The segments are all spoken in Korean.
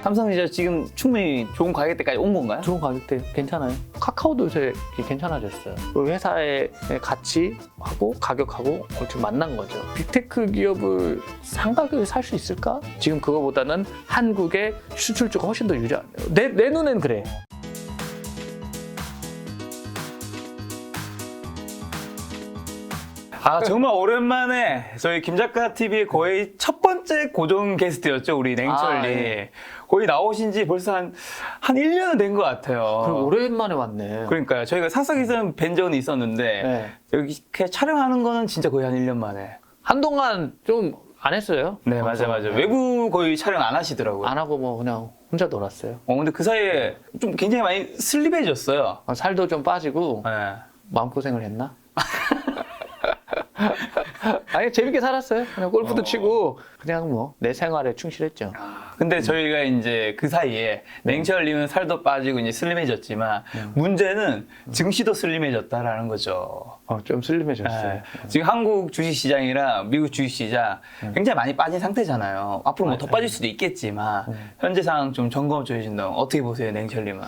삼성전자 지금 충분히 좋은 가격대까지 온 건가요? 좋은 가격대 괜찮아요. 카카오도 요새 괜찮아졌어요. 그 회사의 가치하고 가격하고 지금 만난 거죠. 빅테크 기업을 상가격에 살 수 있을까? 지금 그거보다는 한국의 수출주가 훨씬 더 유리하네요. 내 눈엔 그래. 아, 정말 오랜만에 저희 김작가 TV의 거의 첫 번째 고정 게스트였죠, 우리 냉철리. 예. 거의 나오신 지 벌써 한 1년은 된 것 같아요. 그럼 오랜만에 왔네. 그러니까요. 저희가 사석에서는 뵌 적은 있었는데, 네. 여기 이렇게 촬영하는 거는 진짜 거의 한 1년 만에. 한동안 좀 안 했어요. 네, 맞아요. 외부 거의 촬영 안 하시더라고요. 안 하고 뭐 그냥 혼자 놀았어요. 근데 그 사이에 좀 굉장히 많이 슬림해졌어요. 살도 좀 빠지고 네. 마음고생을 했나? 아니 재밌게 살았어요. 그냥 골프도 치고 그냥 뭐 내 생활에 충실했죠. 근데 저희가 이제 그 사이에 냉철님은 살도 빠지고 이제 슬림해졌지만 문제는 증시도 슬림해졌다라는 거죠. 좀 슬림해졌어요. 네. 지금 한국 주식시장이랑 미국 주식시장 굉장히 많이 빠진 상태잖아요. 앞으로 뭐 더 빠질 수도 있겠지만 현재 상황 좀 점검 좀 해준다면 어떻게 보세요, 냉철님은?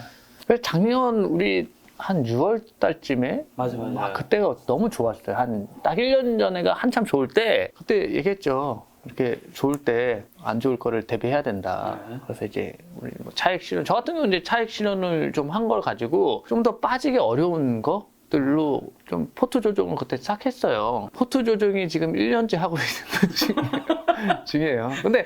작년 우리 한 6월 달쯤에 맞아. 그때가 너무 좋았어요. 한 딱 1년 전에가 한참 좋을 때 그때 얘기했죠. 이렇게 좋을 때 안 좋을 거를 대비해야 된다. 네. 그래서 이제 우리 뭐 차익 실현, 저 같은 경우는 이제 차익 실현을 좀 한 걸 가지고 좀 더 빠지기 어려운 것들로 좀 포트 조정을 그때 시작했어요. 포트 조정이 지금 1년째 하고 있는 중이에요. 근데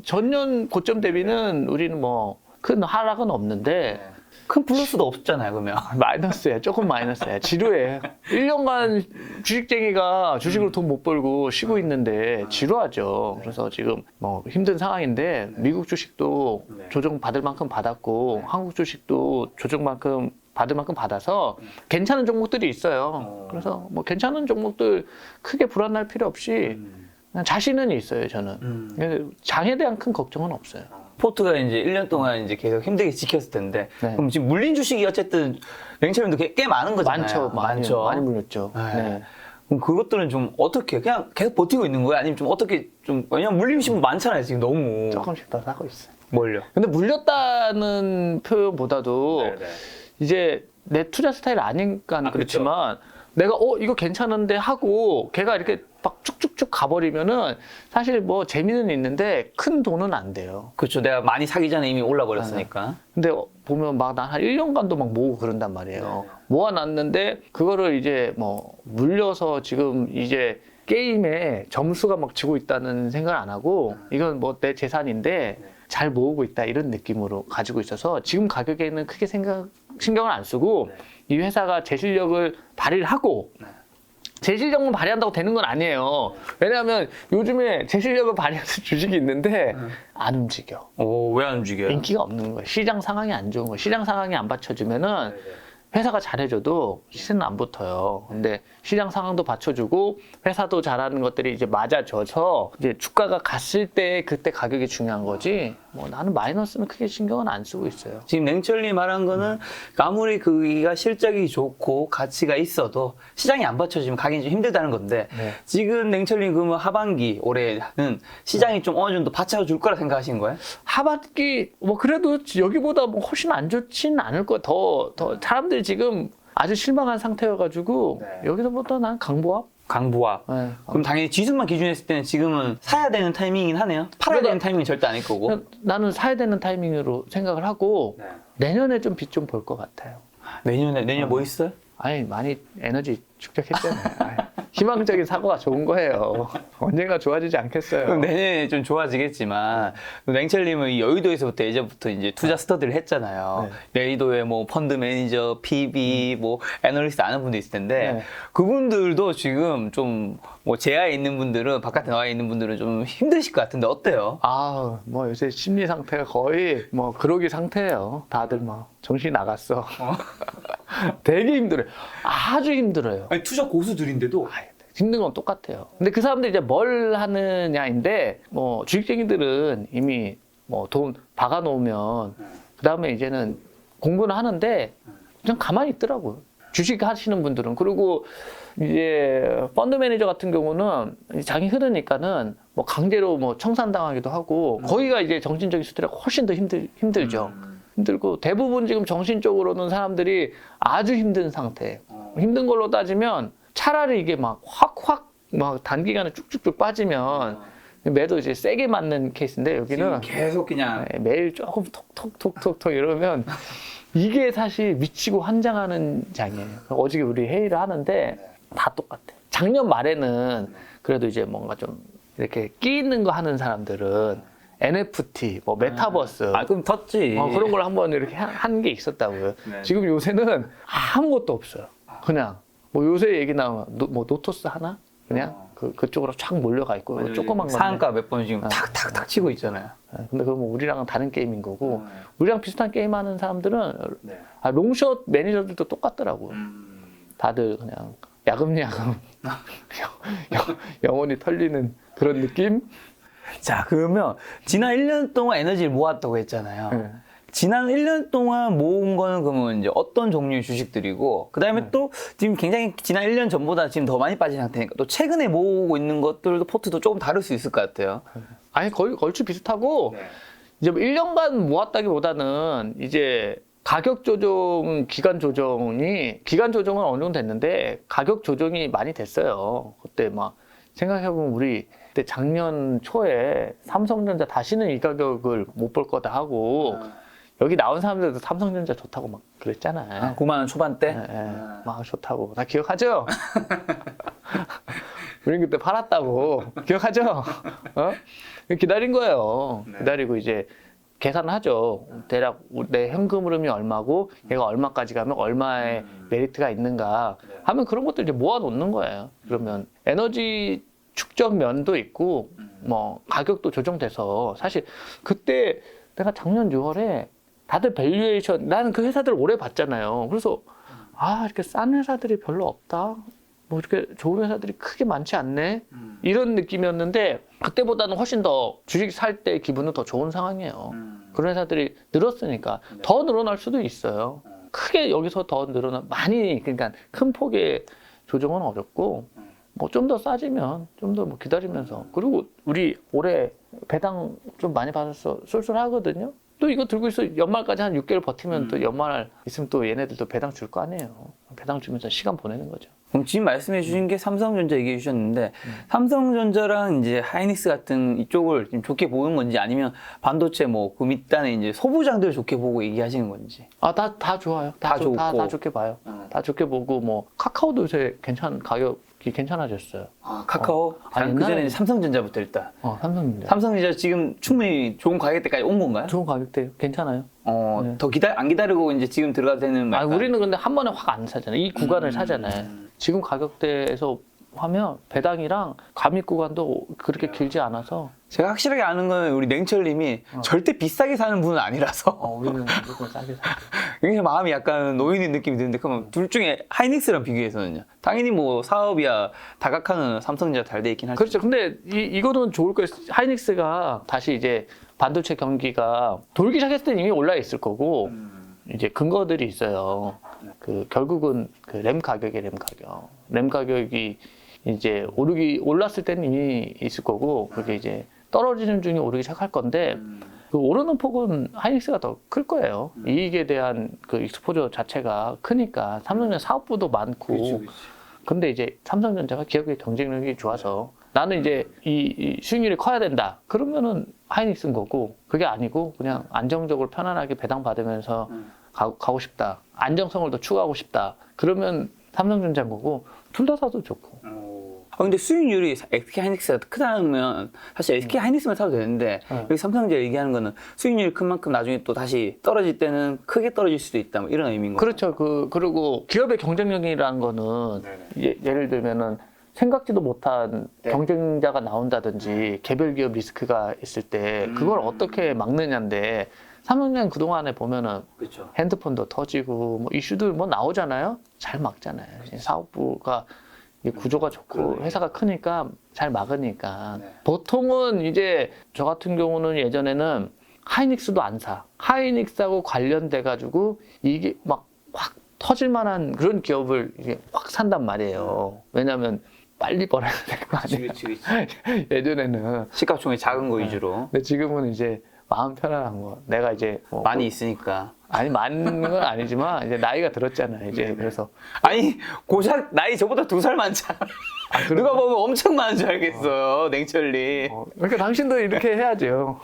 전년 고점 대비는 우리는 뭐 큰 하락은 없는데 큰 플러스도 없잖아요, 그러면. 마이너스야. 조금 마이너스야. 지루해. 1년간 주식쟁이가 주식으로 돈 못 벌고 쉬고 있는데 지루하죠. 그래서 지금 뭐 힘든 상황인데 미국 주식도 조정 받을 만큼 받았고 한국 주식도 조정만큼 받을 만큼 받아서 괜찮은 종목들이 있어요. 그래서 뭐 괜찮은 종목들 크게 불안할 필요 없이 그냥 자신은 있어요, 저는. 그래서 장에 대한 큰 걱정은 없어요. 포트가 이제 1년 동안 이제 계속 힘들게 지켰을 텐데 네. 그럼 지금 물린 주식이 어쨌든 냉철님도 꽤 많은 거잖아요. 많이 물렸죠. 네. 그럼 그것들은 좀 어떻게 그냥 계속 버티고 있는 거예요? 아니면 좀 어떻게 좀 왜냐면 물림신 많잖아요, 지금 너무. 조금씩 더 사고 있어요. 뭘요? 근데 물렸다는 표현보다도 네네. 이제 내 투자 스타일 아니까 그렇지만 내가 이거 괜찮은데 하고 걔가 이렇게 막 쭉쭉쭉 가버리면은 사실 뭐 재미는 있는데 큰 돈은 안 돼요. 그렇죠. 내가 많이 사기 전에 이미 올라버렸으니까. 근데 보면 막 난 한 1년간도 막 모으고 그런단 말이에요. 모아놨는데 그거를 이제 뭐 물려서 지금 이제 게임에 점수가 막 지고 있다는 생각을 안 하고 이건 뭐 내 재산인데 잘 모으고 있다 이런 느낌으로 가지고 있어서 지금 가격에는 크게 신경을 안 쓰고 이 회사가 제 실력을 발휘를 하고 제 실력만 발휘한다고 되는 건 아니에요. 왜냐하면 요즘에 제 실력을 발휘하는 주식이 있는데 안 움직여. 왜 안 움직여요? 인기가 없는 거예요. 시장 상황이 안 좋은 거예요. 시장 상황이 안 받쳐주면은 회사가 잘해줘도 시세는 안 붙어요. 근데 시장 상황도 받쳐주고 회사도 잘하는 것들이 이제 맞아줘서 이제 주가가 갔을 때 그때 가격이 중요한 거지. 뭐 나는 마이너스는 크게 신경은 안 쓰고 있어요. 지금 냉철님 말한 거는 아무리 그기가 실적이 좋고 가치가 있어도 시장이 안 받쳐주면 가긴 좀 힘들다는 건데 지금 냉철님 그러면 하반기 올해는 시장이 좀 어느 정도 받쳐줄 거라 생각하시는 거예요? 하반기 뭐 그래도 여기보다 뭐 훨씬 안 좋지는 않을 거야. 더 사람들이 지금 아주 실망한 상태여가지고 여기서부터 난 강보합. 강보합. 네. 그럼 당연히 지수만 기준했을 때는 지금은 사야 되는 타이밍이긴 하네요. 팔아야 되는 타이밍은 절대 아닐 거고. 나는 사야 되는 타이밍으로 생각을 하고 내년에 좀 빛 좀 볼 것 같아요. 내년 뭐 있어요? 아니 많이 에너지 축적했잖아요. 아이, 희망적인 사고가 좋은 거예요. 언젠가 좋아지지 않겠어요. 그럼 내년에 좀 좋아지겠지만 냉철님은 이 여의도에서부터 예전부터 이제 투자 스터디를 했잖아요. 여의도에 뭐 펀드 매니저, PB, 뭐 애널리스트 아는 분도 있을 텐데 그분들도 지금 좀 뭐 제야에 있는 분들은 바깥에 나와 있는 분들은 좀 힘드실 것 같은데 어때요? 뭐 요새 심리 상태가 거의 뭐 그러기 상태예요. 다들 뭐 정신이 나갔어. 되게 힘들어요. 아주 힘들어요. 아니 투자 고수들인데도 힘든 건 똑같아요. 근데 그 사람들이 이제 뭘 하느냐인데 뭐 주식쟁이들은 이미 뭐 돈 박아놓으면 그 다음에 이제는 공부는 하는데 그냥 가만히 있더라고요. 주식 하시는 분들은. 그리고 이제 펀드 매니저 같은 경우는 장이 흐르니까는 뭐 강제로 뭐 청산당하기도 하고 거기가 이제 정신적인 스트레스가 훨씬 더 힘들죠. 힘들고 대부분 지금 정신적으로는 사람들이 아주 힘든 상태. 힘든 걸로 따지면 차라리 이게 막 확 막 단기간에 쭉쭉쭉 빠지면 매도 이제 세게 맞는 케이스인데 여기는 계속 그냥 매일 조금 톡톡톡톡톡 이러면 이게 사실 미치고 환장하는 장이에요. 어저께 우리 회의를 하는데 다 똑같아. 작년 말에는 그래도 이제 뭔가 좀 이렇게 끼 있는 거 하는 사람들은 NFT, 뭐 메타버스 그럼 텄지. 그런 걸 한번 이렇게 한 게 있었다고요. 네. 지금 요새는 아무것도 없어요. 그냥 뭐 요새 얘기 나오면 뭐 노토스 하나? 그냥 그쪽으로 쫙 몰려가 있고 조그만 건데. 상한가 몇 번 지금 탁탁탁 치고 있잖아요. 근데 그건 뭐 우리랑은 다른 게임인 거고 우리랑 비슷한 게임 하는 사람들은 롱숏 매니저들도 똑같더라고요. 다들 그냥 야금야금 영혼이 털리는 그런 느낌? 자, 그러면 지난 1년 동안 에너지를 모았다고 했잖아요. 네. 지난 1년 동안 모은 거는 그러면 이제 어떤 종류의 주식들이고, 그 다음에 또 지금 굉장히 지난 1년 전보다 지금 더 많이 빠진 상태니까 또 최근에 모으고 있는 것들도 포트도 조금 다를 수 있을 것 같아요. 아니 거의 얼추 비슷하고 이제 뭐 1년간 모았다기보다는 이제 가격 조정, 기간 조정은 어느 정도 됐는데 가격 조정이 많이 됐어요. 그때 막 생각해보면 우리 그때 작년 초에 삼성전자 다시는 이 가격을 못 볼 거다 하고 여기 나온 사람들도 삼성전자 좋다고 막 그랬잖아요. 9만 원 초반대? 막 좋다고. 다 기억하죠? 우린 그때 팔았다고. 기억하죠? 기다린 거예요. 기다리고 이제 계산하죠. 대략 내 현금 흐름이 얼마고 얘가 얼마까지 가면 얼마의 메리트가 있는가 하면 그런 것들 이제 모아 놓는 거예요. 그러면 에너지 축적 면도 있고 뭐 가격도 조정돼서 사실 그때 내가 작년 6월에 다들 밸류에이션 나는 그 회사들 오래 봤잖아요. 그래서 이렇게 싼 회사들이 별로 없다. 뭐 이렇게 좋은 회사들이 크게 많지 않네. 이런 느낌이었는데 그때보다는 훨씬 더 주식 살 때 기분은 더 좋은 상황이에요. 그런 회사들이 늘었으니까 더 늘어날 수도 있어요. 크게 여기서 더 많이 그러니까 큰 폭의 조정은 어렵고 뭐 좀 더 싸지면 좀 더 뭐 기다리면서 그리고 우리 올해 배당 좀 많이 받아서 쏠쏠하거든요. 또 이거 들고 있어 연말까지 한 6개월 버티면 또 연말 있으면 또 얘네들도 배당 줄 거 아니에요. 배당 주면서 시간 보내는 거죠. 그럼 지금 말씀해 주신 게 삼성전자 얘기해 주셨는데 삼성전자랑 이제 하이닉스 같은 이쪽을 지금 좋게 보는 건지 아니면 반도체 뭐 그 밑단에 이제 소부장들 좋게 보고 얘기하시는 건지. 다 좋아요. 다 좋고. 다 좋게 봐요. 다 좋게 보고 뭐 카카오도 요새 가격이 괜찮아졌어요. 카카오? 아니, 그 전에 옛날에 삼성전자부터 일단. 삼성전자. 삼성전자 지금 충분히 좋은 가격대까지 온 건가요? 좋은 가격대 괜찮아요. 네. 더 안 기다리고 이제 지금 들어가도 되는. 우리는 근데 한 번에 확 안 사잖아요. 이 구간을 사잖아요. 지금 가격대에서 하면 배당이랑 감익 구간도 그렇게 길지 않아서 제가 확실하게 아는 건 우리 냉철님이 절대 비싸게 사는 분은 아니라서 우리는 무조건 싸게 사요. 굉장히 마음이 약간 놓이는 느낌이 드는데 그러면 둘 중에 하이닉스랑 비교해서는요? 당연히 뭐 사업이야 다각화는 삼성전자 잘 돼 있긴 하죠. 그렇죠. 근데 이거는 좋을 거예요. 하이닉스가 다시 이제 반도체 경기가 돌기 시작했을 때 이미 올라 있을 거고 이제 근거들이 있어요. 결국은 램 가격이 램 가격이 이제 올랐을 때는 이미 있을 거고 그게 이제 떨어지는 중에 오르기 시작할 건데 그 오르는 폭은 하이닉스가 더 클 거예요. 이익에 대한 그 익스포저 자체가 크니까 삼성전자 사업부도 많고 근데 이제 삼성전자가 기업의 경쟁력이 좋아서 나는 이제 이 수익률이 커야 된다. 그러면은 하이닉스인 거고 그게 아니고 그냥 안정적으로 편안하게 배당 받으면서 가고 싶다. 안정성을 더 추구하고 싶다. 그러면 삼성전자인 거고 둘 다 사도 좋고. 근데 수익률이 SK 하이닉스가 크다면 사실 SK 하이닉스만 사도 되는데 여기 삼성전자 얘기하는 거는 수익률이 큰 만큼 나중에 또 다시 떨어질 때는 크게 떨어질 수도 있다 뭐 이런 의미인 거죠. 그렇죠. 그리고 기업의 경쟁력이라는 거는 예를 들면은 생각지도 못한 경쟁자가 나온다든지 개별 기업 리스크가 있을 때 그걸 어떻게 막느냐인데 삼성전자는 그동안에 보면은 그렇죠. 핸드폰도 터지고 뭐 이슈들 뭐 나오잖아요. 잘 막잖아요. 사업부가 구조가 좋고 회사가 크니까 잘 막으니까 보통은 이제 저 같은 경우는 예전에는 하이닉스도 안 사. 하이닉스하고 관련돼 가지고 이게 막 확 터질 만한 그런 기업을 이게 확 산단 말이에요. 왜냐하면 빨리 벌어야 될 거 아니야. 그치. 예전에는. 시가총액 작은 거 위주로. 근데 지금은 이제 마음 편안한 거. 내가 이제 뭐 많이 있으니까. 아니 많은 건 아니지만 이제 나이가 들었잖아요. 이제 그래서 아니 고작 나이 저보다 2살 많잖아. 누가 보면 엄청 많은 줄 알겠어요. 냉철리. 그러니까 당신도 이렇게 해야죠.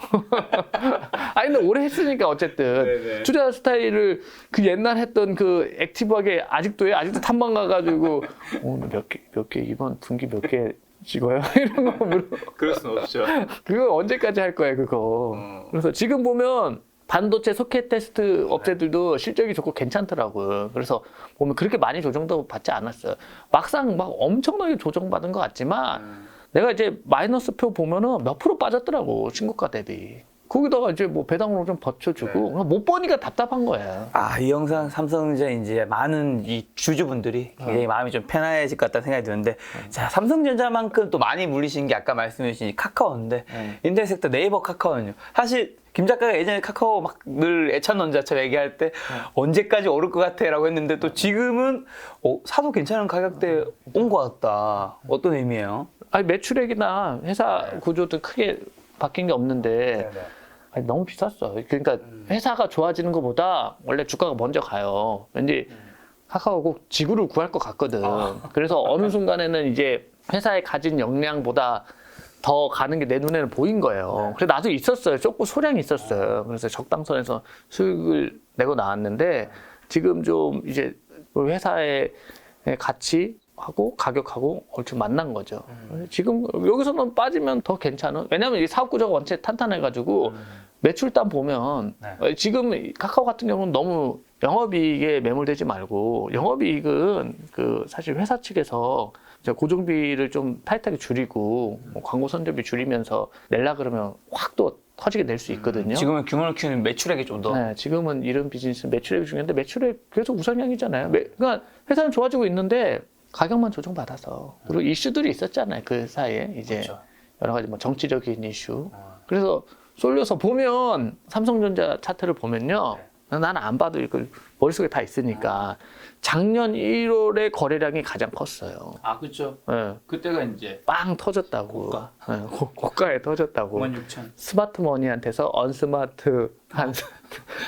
아니 근데 오래 했으니까 어쨌든 네네. 투자 스타일을 그 옛날 했던 그 액티브하게 아직도 해. 아직도 탐방 가가지고 오늘 몇 개 이번 분기 몇 개 찍어요? 이런 거 물어. 그럴 순 없죠. 그거 언제까지 할 거야 그거. 그래서 지금 보면 반도체 소켓 테스트 업체들도 실적이 좋고 괜찮더라고요. 그래서 보면 그렇게 많이 조정도 받지 않았어요. 막상 막 엄청나게 조정받은 것 같지만 내가 이제 마이너스 표 보면은 몇 프로 빠졌더라고 신고가 대비. 거기다가 이제 뭐 배당으로 좀 버텨주고 못 보니까 답답한 거야. 아, 이 영상 삼성전자 이제 많은 이 주주분들이 굉장히 마음이 좀 편해질 것 같다는 생각이 드는데 자, 삼성전자만큼 또 많이 물리신 게 아까 말씀해 주신 이 카카오인데 인터넷 섹터 네이버 카카오는요. 사실 김 작가가 예전에 카카오 막 늘 애찬론자처럼 얘기할 때 언제까지 오를 것 같아 라고 했는데 또 지금은 사도 괜찮은 가격대에 온 것 같다. 어떤 의미예요? 아니 매출액이나 회사 구조도 크게 바뀐 게 없는데 아니, 너무 비쌌어. 그러니까 회사가 좋아지는 것보다 원래 주가가 먼저 가요. 왠지 카카오가 꼭 지구를 구할 것 같거든. 그래서 어느 순간에는 이제 회사에 가진 역량보다 더 가는 게 내 눈에는 보인 거예요. 그래서 나도 있었어요. 조금 소량이 있었어요. 그래서 적당선에서 수익을 내고 나왔는데 지금 좀 이제 회사의 가치하고 가격하고 얼추 만난 거죠. 지금 여기서는 빠지면 더 괜찮은. 왜냐하면 이 사업 구조가 원체 탄탄해가지고 매출단 보면 지금 카카오 같은 경우는 너무 영업이익에 매몰되지 말고 영업이익은 그 사실 회사 측에서 이제 고정비를 좀 타이트하게 줄이고 뭐 광고 선전비 줄이면서 낼라 그러면 확 또 터지게 낼 수 있거든요. 지금은 규모를 키우는 매출액이 좀 더. 네, 지금은 이런 비즈니스 매출액이 중요한데 매출액 계속 우상향이잖아요. 그러니까 회사는 좋아지고 있는데 가격만 조정받아서 그리고 이슈들이 있었잖아요. 그 사이에 이제 그렇죠. 여러 가지 뭐 정치적인 이슈. 그래서 쏠려서 보면 삼성전자 차트를 보면요. 나는 안 봐도 이걸 머릿속에 다 있으니까 작년 1월에 거래량이 가장 컸어요. 아, 그렇죠. 네. 그때가 이제 빵 터졌다고. 고가. 네, 고가에 터졌다고. 96,000. 스마트머니한테서 언스마트한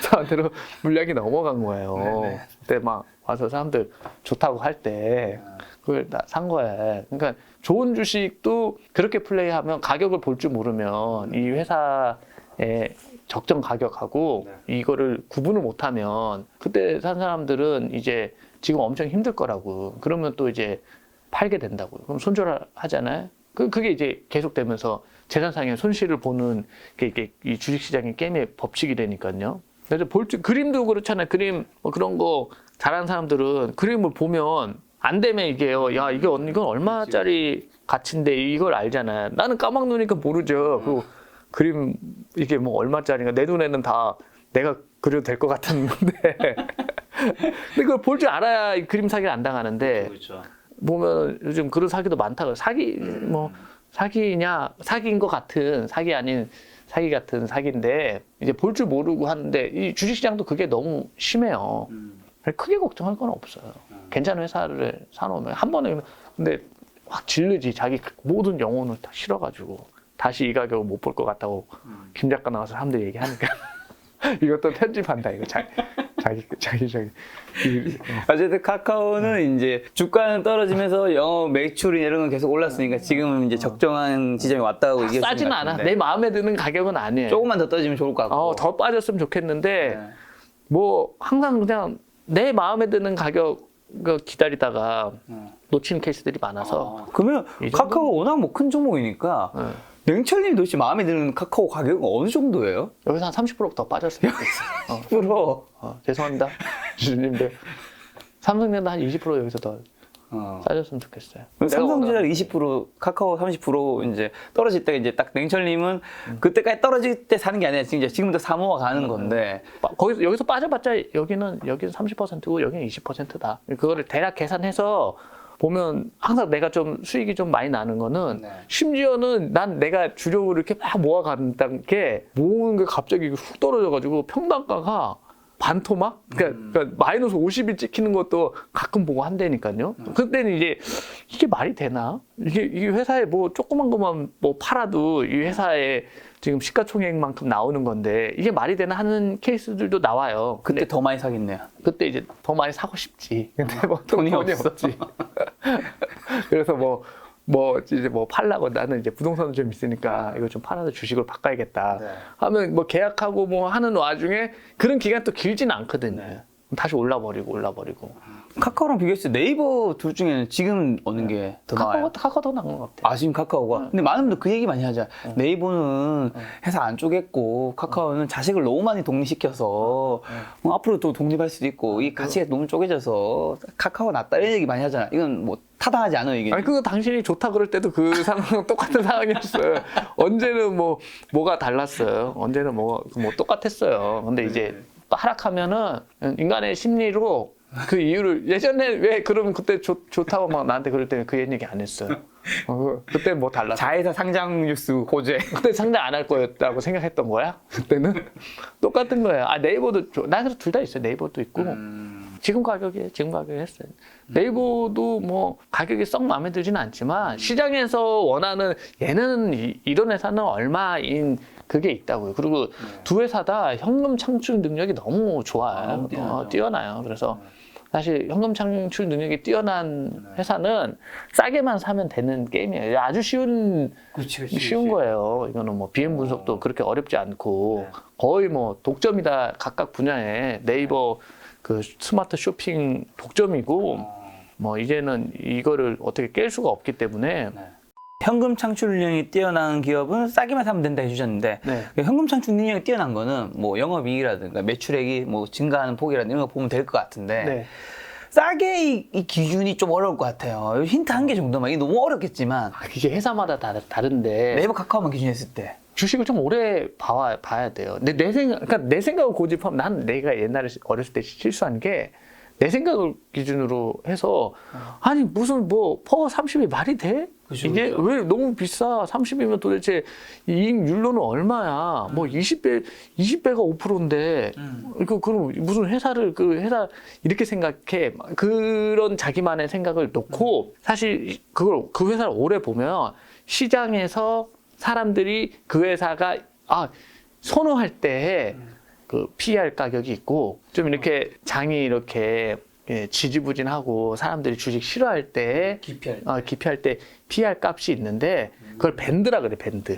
사람들로 물량이 넘어간 거예요. 네네. 그때 막 와서 사람들 좋다고 할 때 그걸 다 산 거예요. 그러니까 좋은 주식도 그렇게 플레이하면 가격을 볼 줄 모르면 이 회사의 적정 가격하고 이거를 구분을 못하면 그때 산 사람들은 이제 지금 엄청 힘들 거라고. 그러면 또 이제 팔게 된다고요. 그럼 손절하잖아요. 그게 이제 계속되면서 재산상의 손실을 보는 게 이 주식시장의 게임의 법칙이 되니까요. 그래서 그림도 그렇잖아요. 그림 뭐 그런 거 잘하는 사람들은 그림을 보면 안 되면 이게요. 야 이건 얼마짜리 가치인데 이걸 알잖아요. 나는 까막 눈이니까 모르죠. 그리고 그림 이게 뭐 얼마짜리인가 내 눈에는 다 내가 그려도 될 것 같은데 근데 그걸 볼 줄 알아야 이 그림 사기를 안 당하는데 그렇죠. 보면 요즘 그런 사기도 많다고 뭐 사기냐 사기인 것 같은 사기 아닌 사기 같은 사기인데 이제 볼 줄 모르고 하는데 이 주식시장도 그게 너무 심해요. 크게 걱정할 건 없어요. 괜찮은 회사를 사놓으면 한 번에 근데 확 질르지 자기 모든 영혼을 다 실어가지고 다시 이 가격을 못 볼 것 같다고 김 작가 나와서 사람들이 얘기하니까 이것도 편집한다 이거 자기 어쨌든 카카오는 이제 주가는 떨어지면서 영업 매출이 이런 건 계속 올랐으니까 지금은 이제 적정한 지점이 왔다고 얘기했습니다. 싸지는 않아. 내 마음에 드는 가격은 아니에요. 조금만 더 떠지면 좋을 것 같고. 더 빠졌으면 좋겠는데 뭐 항상 그냥 내 마음에 드는 가격 기다리다가 놓치는 케이스들이 많아서 그러면 이 정도? 카카오 워낙 뭐 큰 종목이니까 냉철님 도대체 마음에 드는 카카오 가격은 어느 정도예요? 여기서 한 30% 더 빠졌으면 좋겠어. 10%? 죄송합니다. 주님들. 삼성전자 한 20% 여기서 더 싸졌으면 좋겠어요. 삼성전자 20%, 카카오 30% 이제 떨어질 때 이제 딱 냉철님은 그때까지 떨어질 때 사는 게 아니라 지금부터 사모아 가는 건데 여기서 빠져봤자 여기는 30%고 여기는 20%다. 그거를 대략 계산해서 보면 항상 내가 좀 수익이 좀 많이 나는 거는 심지어는 난 내가 주력으로 이렇게 막 모아간다는 게 모으는 게 갑자기 훅 떨어져가지고 평단가가 반토막? 그러니까 마이너스 50이 찍히는 것도 가끔 보고 한다니까요. 그때는 이제 이게 말이 되나? 이게 회사에 뭐 조그만 것만 뭐 팔아도 이 회사에 지금 시가총액만큼 나오는 건데 이게 말이 되나 하는 케이스들도 나와요. 그때 더 많이 사겠네요. 그때 이제 더 많이 사고 싶지. 근데 뭐 돈이 없었지. 그래서 이제 뭐 팔라고 나는 이제 부동산은 좀 있으니까 이거 좀 팔아서 주식으로 바꿔야겠다. 네. 하면 뭐 계약하고 뭐 하는 와중에 그런 기간 또 길지는 않거든요. 네. 다시 올라버리고. 카카오랑 비교했을 때 네이버 둘 중에는 지금 어느 게 더 나아요? 카카오 더 나은 것 같아. 아, 지금 카카오가? 근데 많은 분들 그 얘기 많이 하잖아. 네이버는 회사 안 쪼갰고, 카카오는 자식을 너무 많이 독립시켜서, 앞으로 또 독립할 수도 있고, 이 가치가 너무 쪼개져서, 카카오가 낫다, 이런 얘기 많이 하잖아. 이건 뭐, 타당하지 않아요, 이게. 아니 그거 당신이 좋다 그럴 때도 그 상황은 똑같은 상황이었어요. 언제는 뭐가 달랐어요. 언제는 뭐 똑같았어요. 근데 이제 또 하락하면은 인간의 심리로 그 이유를 예전에 왜 그러면 그때 좋다고 막 나한테 그럴 때는 그 얘기 안 했어요. 그때 뭐 달랐어. 자회사 상장 뉴스 호재. 그때 상장 안 할 거였다고 생각했던 거야? 그때는 똑같은 거예요. 아 네이버도 나 그래서 둘 다 있어요. 네이버도 있고 지금 가격에 했어요. 네이버도 뭐 가격이 썩 마음에 들지는 않지만 시장에서 원하는 얘는 이런 회사는 얼마인 그게 있다고요. 그리고 두 회사 다 현금 창출 능력이 너무 좋아요. 뛰어나요. 그래서 사실 현금 창출 능력이 뛰어난 회사는 싸게만 사면 되는 게임이에요. 아주 쉬운 거예요. 이거는 뭐 BM 분석도 그렇게 어렵지 않고 거의 뭐 독점이다. 각각 분야에 네이버 그 스마트 쇼핑 독점이고 뭐 이제는 이거를 어떻게 깰 수가 없기 때문에 현금 창출 능력이 뛰어난 기업은 싸게만 사면 된다 해주셨는데 현금 창출 능력이 뛰어난 거는 뭐 영업이익이라든가 매출액이 뭐 증가하는 폭이라든가 이런 거 보면 될 것 같은데 싸게 이 기준이 좀 어려울 것 같아요. 힌트 한 개 정도만. 이게 너무 어렵겠지만 이게 회사마다 다른데 네이버 카카오만 기준했을 때 주식을 좀 오래 봐야 돼요. 근데 그러니까 내 생각을 고집하면 난 내가 옛날에 어렸을 때 실수한 게 내 생각을 기준으로 해서 아니 무슨 뭐 퍼 30이 말이 돼? 이게 왜 너무 비싸? 30이면 도대체 이익률로는 얼마야? 뭐 20배가 5%인데 그럼 무슨 회사를 그 회사 이렇게 생각해? 그런 자기만의 생각을 놓고 사실 그 회사를 오래 보면 시장에서 사람들이 그 회사가 선호할 때 그 PER 가격이 있고 좀 이렇게 장이 이렇게 지지부진하고 사람들이 주식 싫어할 때 기피할 때 PER 값이 있는데 그걸 밴드라 그래. 밴드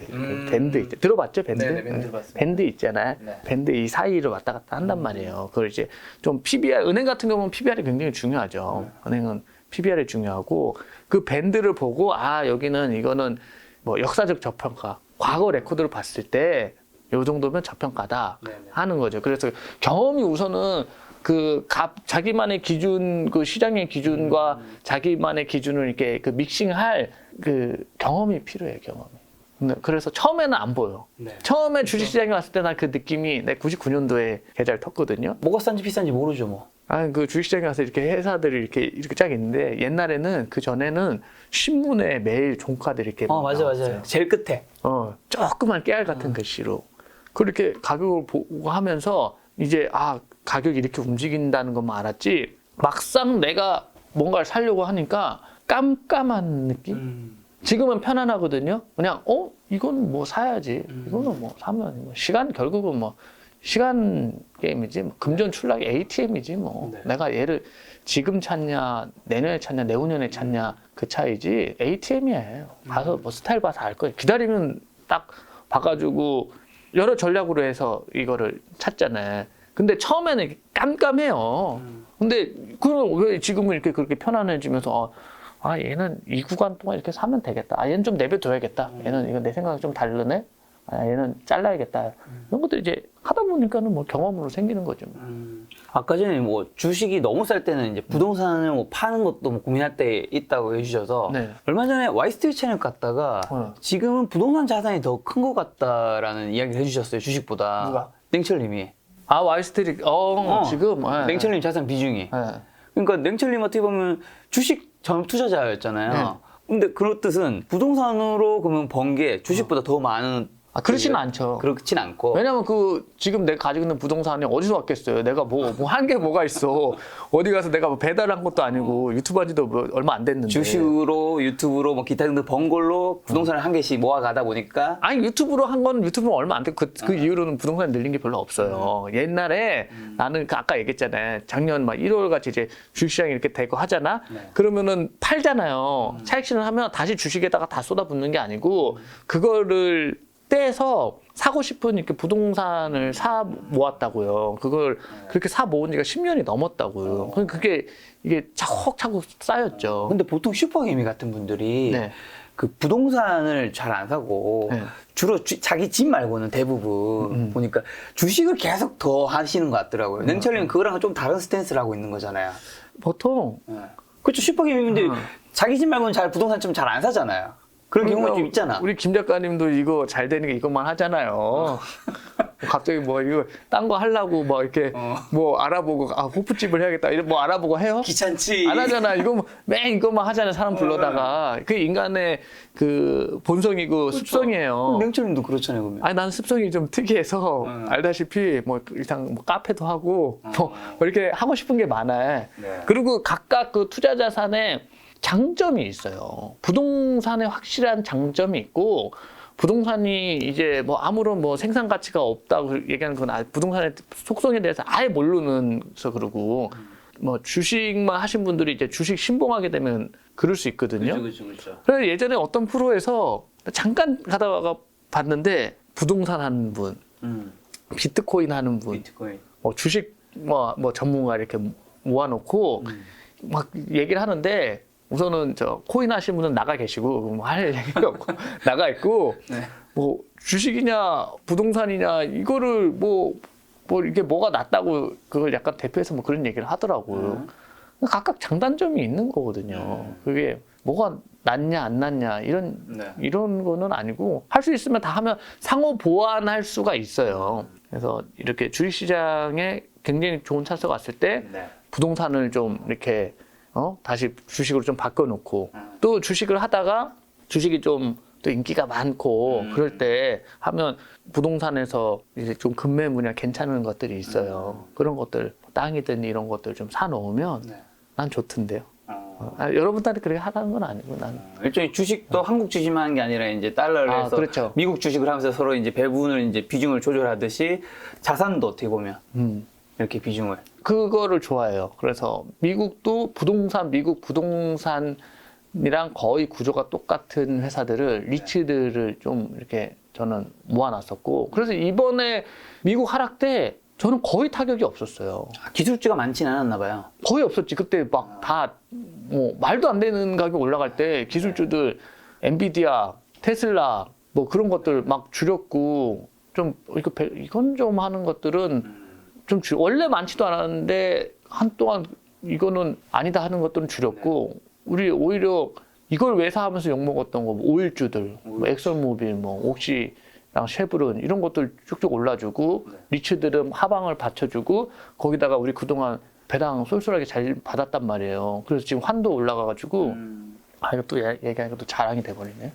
있죠. 들어봤죠? 밴드? 네네, 밴드 들어봤습니다. 밴드 있잖아요. 네. 밴드 이 사이를 왔다 갔다 한단 말이에요. 그걸 이제 좀 PBR 은행 같은 경우는 PBR이 굉장히 중요하죠. 은행은 PBR이 중요하고 그 밴드를 보고 여기는 이거는 뭐 역사적 저평가 과거 레코드를 봤을 때 요 정도면 저평가다 하는 거죠. 그래서 경험이 우선은 자기만의 기준, 그 시장의 기준과 자기만의 기준을 이렇게 그 믹싱할 그 경험이 필요해요, 경험이. 그래서 처음에는 안 보여. 처음에 주식시장에 왔을 때 난 그 느낌이 내 99년도에 계좌를 텄거든요. 뭐가 싼지 비싼지 모르죠 뭐. 그 주식시장에 가서 이렇게 회사들이 이렇게 쫙 있는데 옛날에는 그 전에는 신문에 매일 종가들이 이렇게 맞아요. 제일 끝에. 조그만 깨알 같은 글씨로 그렇게 가격을 보고 하면서 이제 가격이 이렇게 움직인다는 것만 알았지 막상 내가 뭔가를 사려고 하니까 깜깜한 느낌? 지금은 편안하거든요. 그냥 이건 뭐 사야지. 이거는 뭐 사면 결국은 뭐 시간 게임이지. 금전 출락이 ATM이지 뭐. 내가 얘를 지금 찾냐, 내년에 찾냐, 내후년에 찾냐 그 차이지 ATM이에요. 가서 뭐 스타일 봐서 알 거예요. 기다리면 딱 봐가지고 여러 전략으로 해서 이거를 찾잖아요. 근데 처음에는 깜깜해요. 근데 그럼 왜 지금은 이렇게 그렇게 편안해지면서 얘는 이 구간 동안 이렇게 사면 되겠다. 얘는 좀 내버려둬야겠다. 얘는 이거 내 생각이 좀 다르네. 얘는 잘라야겠다. 이런 것들 이제 하다 보니까는 뭐 경험으로 생기는 거죠. 아까 전에 뭐 주식이 너무 쌀 때는 이제 부동산을 뭐 파는 것도 뭐 고민할 때 있다고 해주셔서 얼마 전에 Y스트리트 채널 갔다가 지금은 부동산 자산이 더 큰 것 같다라는 이야기를 해주셨어요. 주식보다. 누가? 냉철님이. Y스트리트 지금 냉철님 자산 비중이. 그러니까 냉철님 어떻게 보면 주식 전 투자자였잖아요. 근데 그런 뜻은 부동산으로 그러면 번 게 주식보다 더 많은 그렇지는 않죠. 그렇진 않고. 왜냐면 지금 내가 가지고 있는 부동산이 어디서 왔겠어요? 내가 뭐 한 게 뭐가 있어? 어디 가서 내가 뭐 배달한 것도 아니고 유튜브 한 지도 뭐 얼마 안 됐는데. 주식으로 유튜브로 뭐 기타 등등 번 걸로 부동산을 한 개씩 모아가다 보니까. 아니 유튜브로 한 건 유튜브는 얼마 안 됐고 그 이후로는 부동산 늘린 게 별로 없어요. 옛날에 나는 아까 얘기했잖아요. 작년 막 1월 같이 이제 주식시장이 이렇게 되고 하잖아. 네. 그러면은 팔잖아요. 차익실현 하면 다시 주식에다가 다 쏟아붓는 게 아니고 그거를 떼서 사고 싶은 이렇게 부동산을 사 모았다고요. 그걸 그렇게 사 모은 지가 10년이 넘었다고요. 그게 이게 차곡차곡 쌓였죠. 근데 보통 슈퍼개미 같은 분들이 네. 그 부동산을 잘 안 사고 네. 주로 자기 집 말고는 대부분 보니까 주식을 계속 더 하시는 것 같더라고요. 냉철이는 그거랑 좀 다른 스탠스를 하고 있는 거잖아요. 보통 그렇죠. 슈퍼개미분들 자기 집 말고는 잘 부동산 좀 잘 안 사잖아요. 그런 경우가 좀 있잖아. 우리 김 작가님도 이거 잘 되는 게 이것만 하잖아요. 갑자기 뭐 이거 딴 거 하려고 뭐 이렇게 뭐 알아보고 호프집을 해야겠다 이런 뭐 알아보고 해요? 귀찮지. 안 하잖아. 이거 뭐 매 이것만 하잖아요. 사람 불러다가 그 인간의 그 본성이고 습성이에요. 냉철님도 그렇잖아요, 그러면. 아니 나는 습성이 좀 특이해서 알다시피 뭐 이상 뭐 카페도 하고 뭐 이렇게 하고 싶은 게 많아요. 네. 그리고 각각 그 투자 자산에 장점이 있어요. 부동산에 확실한 장점이 있고 부동산이 이제 뭐 아무런 뭐 생산 가치가 없다고 얘기하는 건 부동산의 속성에 대해서 아예 모르는서 그러고 뭐 주식만 하신 분들이 이제 주식 신봉하게 되면 그럴 수 있거든요. 그렇죠. 그래서 예전에 어떤 프로에서 잠깐 가다가 봤는데 부동산 하는 분, 비트코인 하는 분, 비트코인. 뭐 주식 뭐 전문가 이렇게 모아놓고 막 얘기를 하는데 우선은 저 코인 하시는 분은 나가 계시고 뭐 할 얘기가 없고 나가 있고 네. 뭐 주식이냐 부동산이냐 이거를 뭐 이게 뭐가 낫다고 그걸 약간 대표해서 뭐 그런 얘기를 하더라고요. 각각 장단점이 있는 거거든요. 그게 뭐가 낫냐 안 낫냐 이런 거는 아니고 할 수 있으면 다 하면 상호 보완할 수가 있어요. 그래서 이렇게 주식시장에 굉장히 좋은 찬스가 왔을 때 부동산을 좀 이렇게 다시 주식으로 좀 바꿔놓고 또 주식을 하다가 주식이 좀 또 인기가 많고 그럴 때 하면 부동산에서 이제 좀 급매물이나 괜찮은 것들이 있어요. 그런 것들 땅이든 이런 것들 좀 사놓으면 난 좋던데요. 여러분들이 그렇게 하라는 건 아니고 난 일종의 주식도 한국 주식만 하는 게 아니라 이제 달러를 해서 그렇죠. 미국 주식을 하면서 서로 이제 배분을 이제 비중을 조절하듯이 자산도 어떻게 보면 이렇게 비중을 그거를 좋아해요. 그래서 미국 부동산이랑 거의 구조가 똑같은 회사들을 리츠들을 좀 이렇게 저는 모아놨었고 그래서 이번에 미국 하락 때 저는 거의 타격이 없었어요. 기술주가 많지는 않았나 봐요. 거의 없었지. 그때 막 다 뭐 말도 안 되는 가격 올라갈 때 기술주들 엔비디아, 테슬라 뭐 그런 것들 막 줄였고 좀 이건 좀 하는 것들은 좀 원래 많지도 않았는데 한동안 이거는 아니다 하는 것들은 줄였고 우리 오히려 이걸 왜 사하면서 욕먹었던 거 오일주들 뭐 엑선모빌 뭐 옥시랑 쉐브론 이런 것들 쭉쭉 올라주고 리츠들은 하방을 받쳐주고 거기다가 우리 그동안 배당 쏠쏠하게 잘 받았단 말이에요. 그래서 지금 환도 올라가가지고 이거 또 얘기하니까 또 자랑이 돼버리네.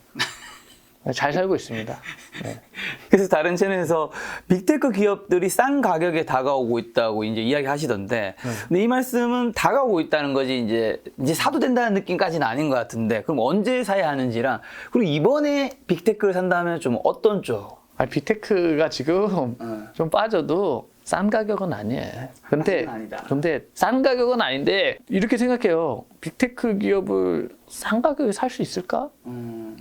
잘 살고 있습니다. 네. 그래서 다른 채널에서 빅테크 기업들이 싼 가격에 다가오고 있다고 이제 이야기하시던데, 근데 이 말씀은 다가오고 있다는 거지 이제 사도 된다는 느낌까지는 아닌 것 같은데, 그럼 언제 사야 하는지랑 그리고 이번에 빅테크를 산다면 좀 어떤 쪽? 빅테크가 지금 좀 빠져도 싼 가격은 아니에요. 근데 싼 가격은 아닌데 이렇게 생각해요. 빅테크 기업을 싼 가격에 살 수 있을까?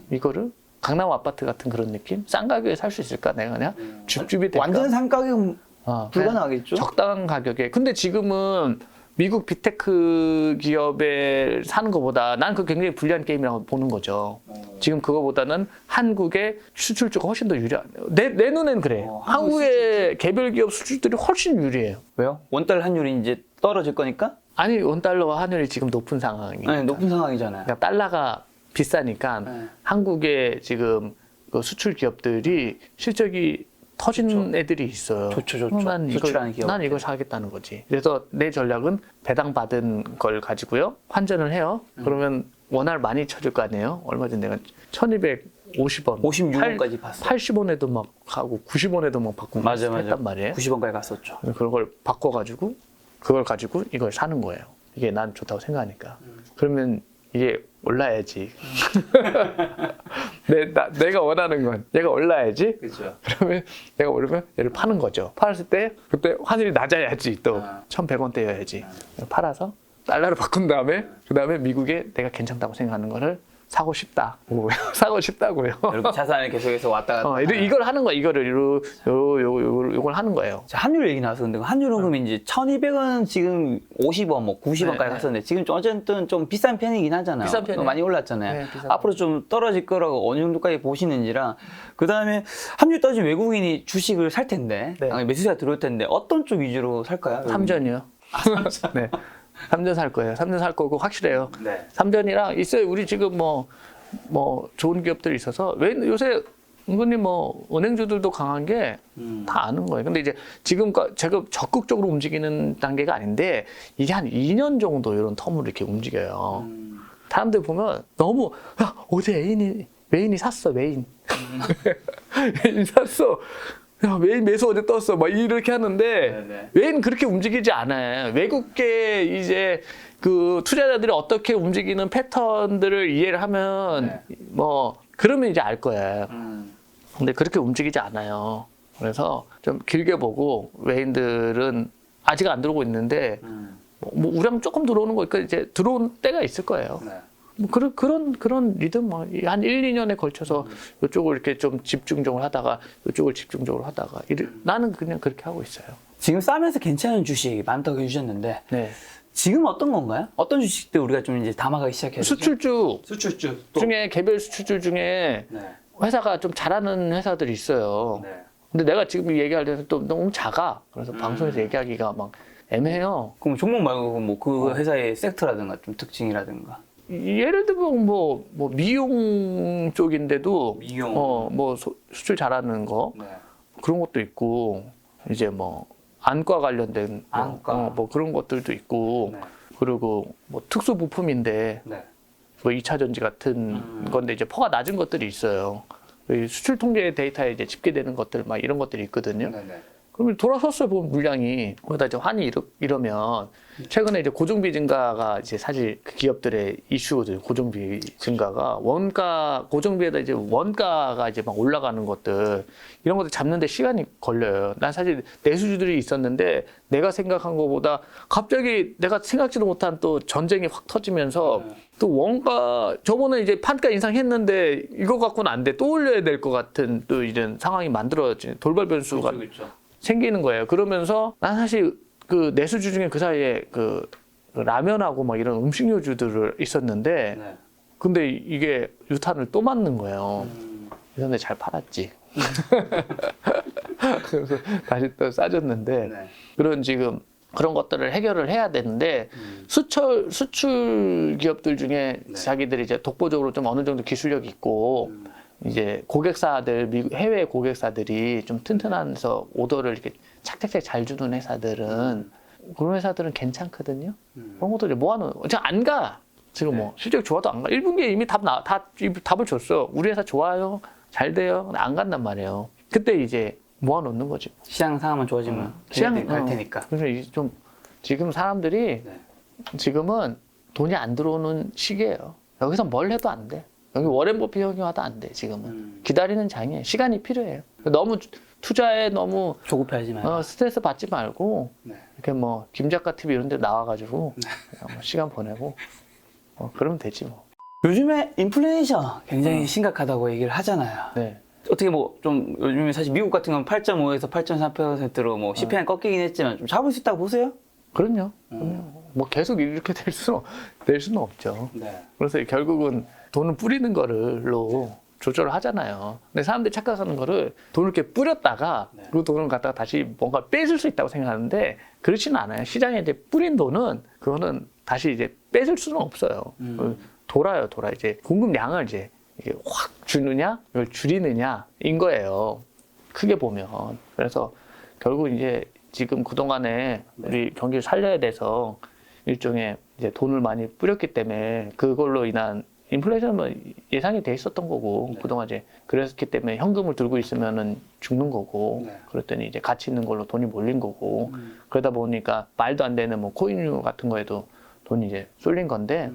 이거를? 강남 아파트 같은 그런 느낌? 싼 가격에 살 수 있을까? 내가 그냥 줍줍이 될까? 완전 싼 가격은 불가능하겠죠? 적당한 가격에. 근데 지금은 미국 빅테크 기업에 사는 것보다 난 그거 굉장히 불리한 게임이라고 보는 거죠. 지금 그거보다는 한국의 수출주가 훨씬 더 유리한. 내 눈엔 그래. 한국의 개별 기업 수출들이 훨씬 유리해요. 왜요? 원달러 환율이 이제 떨어질 거니까? 아니 원달러 환율이 지금 높은 상황이니까. 네, 높은 상황이잖아요. 그러니까 달러가 비싸니까 한국의 지금 그 수출 기업들이 실적이 터진 애들이 있어요. 좋죠. 수출하는 기업. 난 이걸 사겠다는 거지. 그래서 내 전략은 배당 받은 걸 가지고요. 환전을 해요. 그러면 원화를 많이 쳐줄 거 아니에요. 얼마 전에 내가 1200 50원, 56원까지 봤어. 80원에도 막 하고 90원에도 막 받고 맞아. 했단 말이에요. 90원까지 갔었죠. 그걸 바꿔가지고 그걸 가지고 이걸 사는 거예요. 이게 난 좋다고 생각하니까. 그러면 이게 올라야지. 내가 원하는 건 얘가 올라야지. 그렇죠. 그러면 내가 오르면 얘를 파는 거죠. 팔았을 때 그때 환율이 낮아야지 또 1,100원대여야지. 팔아서 달러로 바꾼 다음에 그 다음에 미국에 내가 괜찮다고 생각하는 거를 사고 싶다. 사고 싶다고요. 이렇게 자산을 계속해서 왔다 갔다. 이걸 하는 거야. 이거를 요걸 하는 거예요. 자, 환율 얘기 나왔었는데 한율은 그럼 이제 1,200원 지금 50원 뭐 90원까지 네, 갔었는데 지금 좀 어쨌든 좀 비싼 편이긴 하잖아요. 비싼 편이에요. 많이 올랐잖아요. 네, 비싼 앞으로 좀 떨어질 거라고 어느 정도까지 보시는지랑 그다음에 환율 떨어지면 외국인이 주식을 살 텐데 네. 매수세가 들어올 텐데 어떤 쪽 위주로 살까요? 삼전이요. 네. 삼전 살 거예요. 삼전 살 거고 확실해요. 네. 삼전이랑 있어요. 우리 지금 뭐 좋은 기업들이 있어서 왜 요새 은근히 뭐 은행주들도 강한 게 다 아는 거예요. 근데 이제 지금 제가 적극적으로 움직이는 단계가 아닌데 이게 한 2년 정도 이런 텀으로 이렇게 움직여요. 사람들 보면 너무 야, 어제 메인이 샀어 메인. 메인 샀어. 야, 메인 매수 어제 떴어. 막 이렇게 하는데 메인 그렇게 움직이지 않아요. 외국계 이제 그 투자자들이 어떻게 움직이는 패턴들을 이해를 하면 뭐 그러면 이제 알 거예요. 근데 그렇게 움직이지 않아요. 그래서 좀 길게 보고 외인들은 아직 안 들어오고 있는데 뭐 우량 조금 들어오는 거니까 이제 들어온 때가 있을 거예요. 뭐 그런 리듬 한 1, 2년에 걸쳐서 이쪽을 이렇게 좀 집중적으로 하다가 이쪽을 집중적으로 하다가 나는 그냥 그렇게 하고 있어요. 지금 싸면서 괜찮은 주식 많다고 해주셨는데 네. 지금 어떤 건가요? 어떤 주식들 우리가 좀 이제 담아가기 시작해야 되죠? 수출주 또. 중에 개별 수출주 중에 네. 회사가 좀 잘하는 회사들이 있어요. 네. 근데 내가 지금 얘기할 때는 또 너무 작아. 그래서 방송에서 얘기하기가 막 애매해요. 그럼 종목 말고 뭐 그 회사의 섹터라든가 좀 특징이라든가. 예를 들면 뭐 미용 쪽인데도 미용. 뭐 수출 잘하는 거 네. 그런 것도 있고 이제 뭐 안과 관련된 안과. 뭐 그런 것들도 있고 네. 그리고 뭐 특수 부품인데 네. 뭐 2차 전지 같은 건데 이제 퍼가 낮은 것들이 있어요. 이 수출 통계 데이터에 이제 집계되는 것들 막 이런 것들이 있거든요. 네네. 그러면 돌아섰어요, 보면 물량이. 거기다 이제 환이 이러면 최근에 이제 고정비 증가가 이제 사실 그 기업들의 이슈거든요. 고정비 증가가 고정비에다 이제 원가가 이제 막 올라가는 것들 이런 것들 잡는데 시간이 걸려요. 난 사실 내수주들이 있었는데 내가 생각한 것보다 갑자기 내가 생각지도 못한 또 전쟁이 확 터지면서 또 원가 저번에 이제 판가 인상했는데 이거 갖고는 안 돼. 또 올려야 될 것 같은 또 이런 상황이 만들어지는 돌발 변수가 그렇죠. 생기는 거예요. 그러면서 난 사실 그 내수주 중에 그 사이에 그 라면하고 막 이런 음식료주들을 있었는데 네. 근데 이게 유탄을 또 맞는 거예요. 그래서 내가 잘 팔았지. 그래서 다시 또 싸졌는데 네. 지금 그런 것들을 해결을 해야 되는데 수출 기업들 중에 자기들이 이제 독보적으로 좀 어느 정도 기술력이 있고 이제 고객사들 해외 고객사들이 좀 튼튼해서 오더를 이렇게 착착착 잘 주는 회사들은 그런 회사들은 괜찮거든요. 그런 것들 모아놓은 지금 안 가. 지금 뭐 실적 좋아도 안 가. 1분기에 이미 답을 줬어. 우리 회사 좋아요. 잘 돼요. 근데 안 간단 말이에요. 그때 이제 모아놓는 거지. 시장 상황만 좋아지면 갈 테니까. 그래서 이제 좀 지금 사람들이 지금은 돈이 안 들어오는 시기예요. 여기서 뭘 해도 안 돼. 여기 워렌 버핏 형이 와도 안 돼. 지금은 기다리는 장이에요. 시간이 필요해요. 너무 투자에 너무 조급해하지 마요. 스트레스 받지 말고 이렇게 뭐 김작가 TV 이런 데 나와가지고 그냥 뭐 시간 보내고 그러면 되지 뭐. 요즘에 인플레이션 굉장히 심각하다고 얘기를 하잖아요. 네. 어떻게 뭐 좀 요즘에 사실 미국 같은 경우는 8.5에서 8.4%로 뭐 CPI 꺾이긴 했지만 좀 잡을 수 있다고 보세요? 그럼요. 뭐 계속 이렇게 될 수는 없죠. 네. 그래서 결국은 돈을 뿌리는 거를로 조절을 하잖아요. 근데 사람들이 착각하는 거를 돈을 이렇게 뿌렸다가 그 돈을 갖다가 다시 뭔가 뺏을 수 있다고 생각하는데 그렇지는 않아요. 시장에 이제 뿌린 돈은 그거는 다시 이제 뺏을 수는 없어요. 돌아 이제 공급량을 이제 확 주느냐, 이걸 줄이느냐인 거예요. 크게 보면. 그래서 결국 이제 지금 그동안에 우리 경기를 살려야 돼서 일종의 이제 돈을 많이 뿌렸기 때문에 그걸로 인한 인플레이션은 예상이 돼 있었던 거고 그동안 이제 그랬기 때문에 현금을 들고 있으면은 죽는 거고 그랬더니 이제 가치 있는 걸로 돈이 몰린 거고 그러다 보니까 말도 안 되는 뭐 코인류 같은 거에도 돈이 이제 쏠린 건데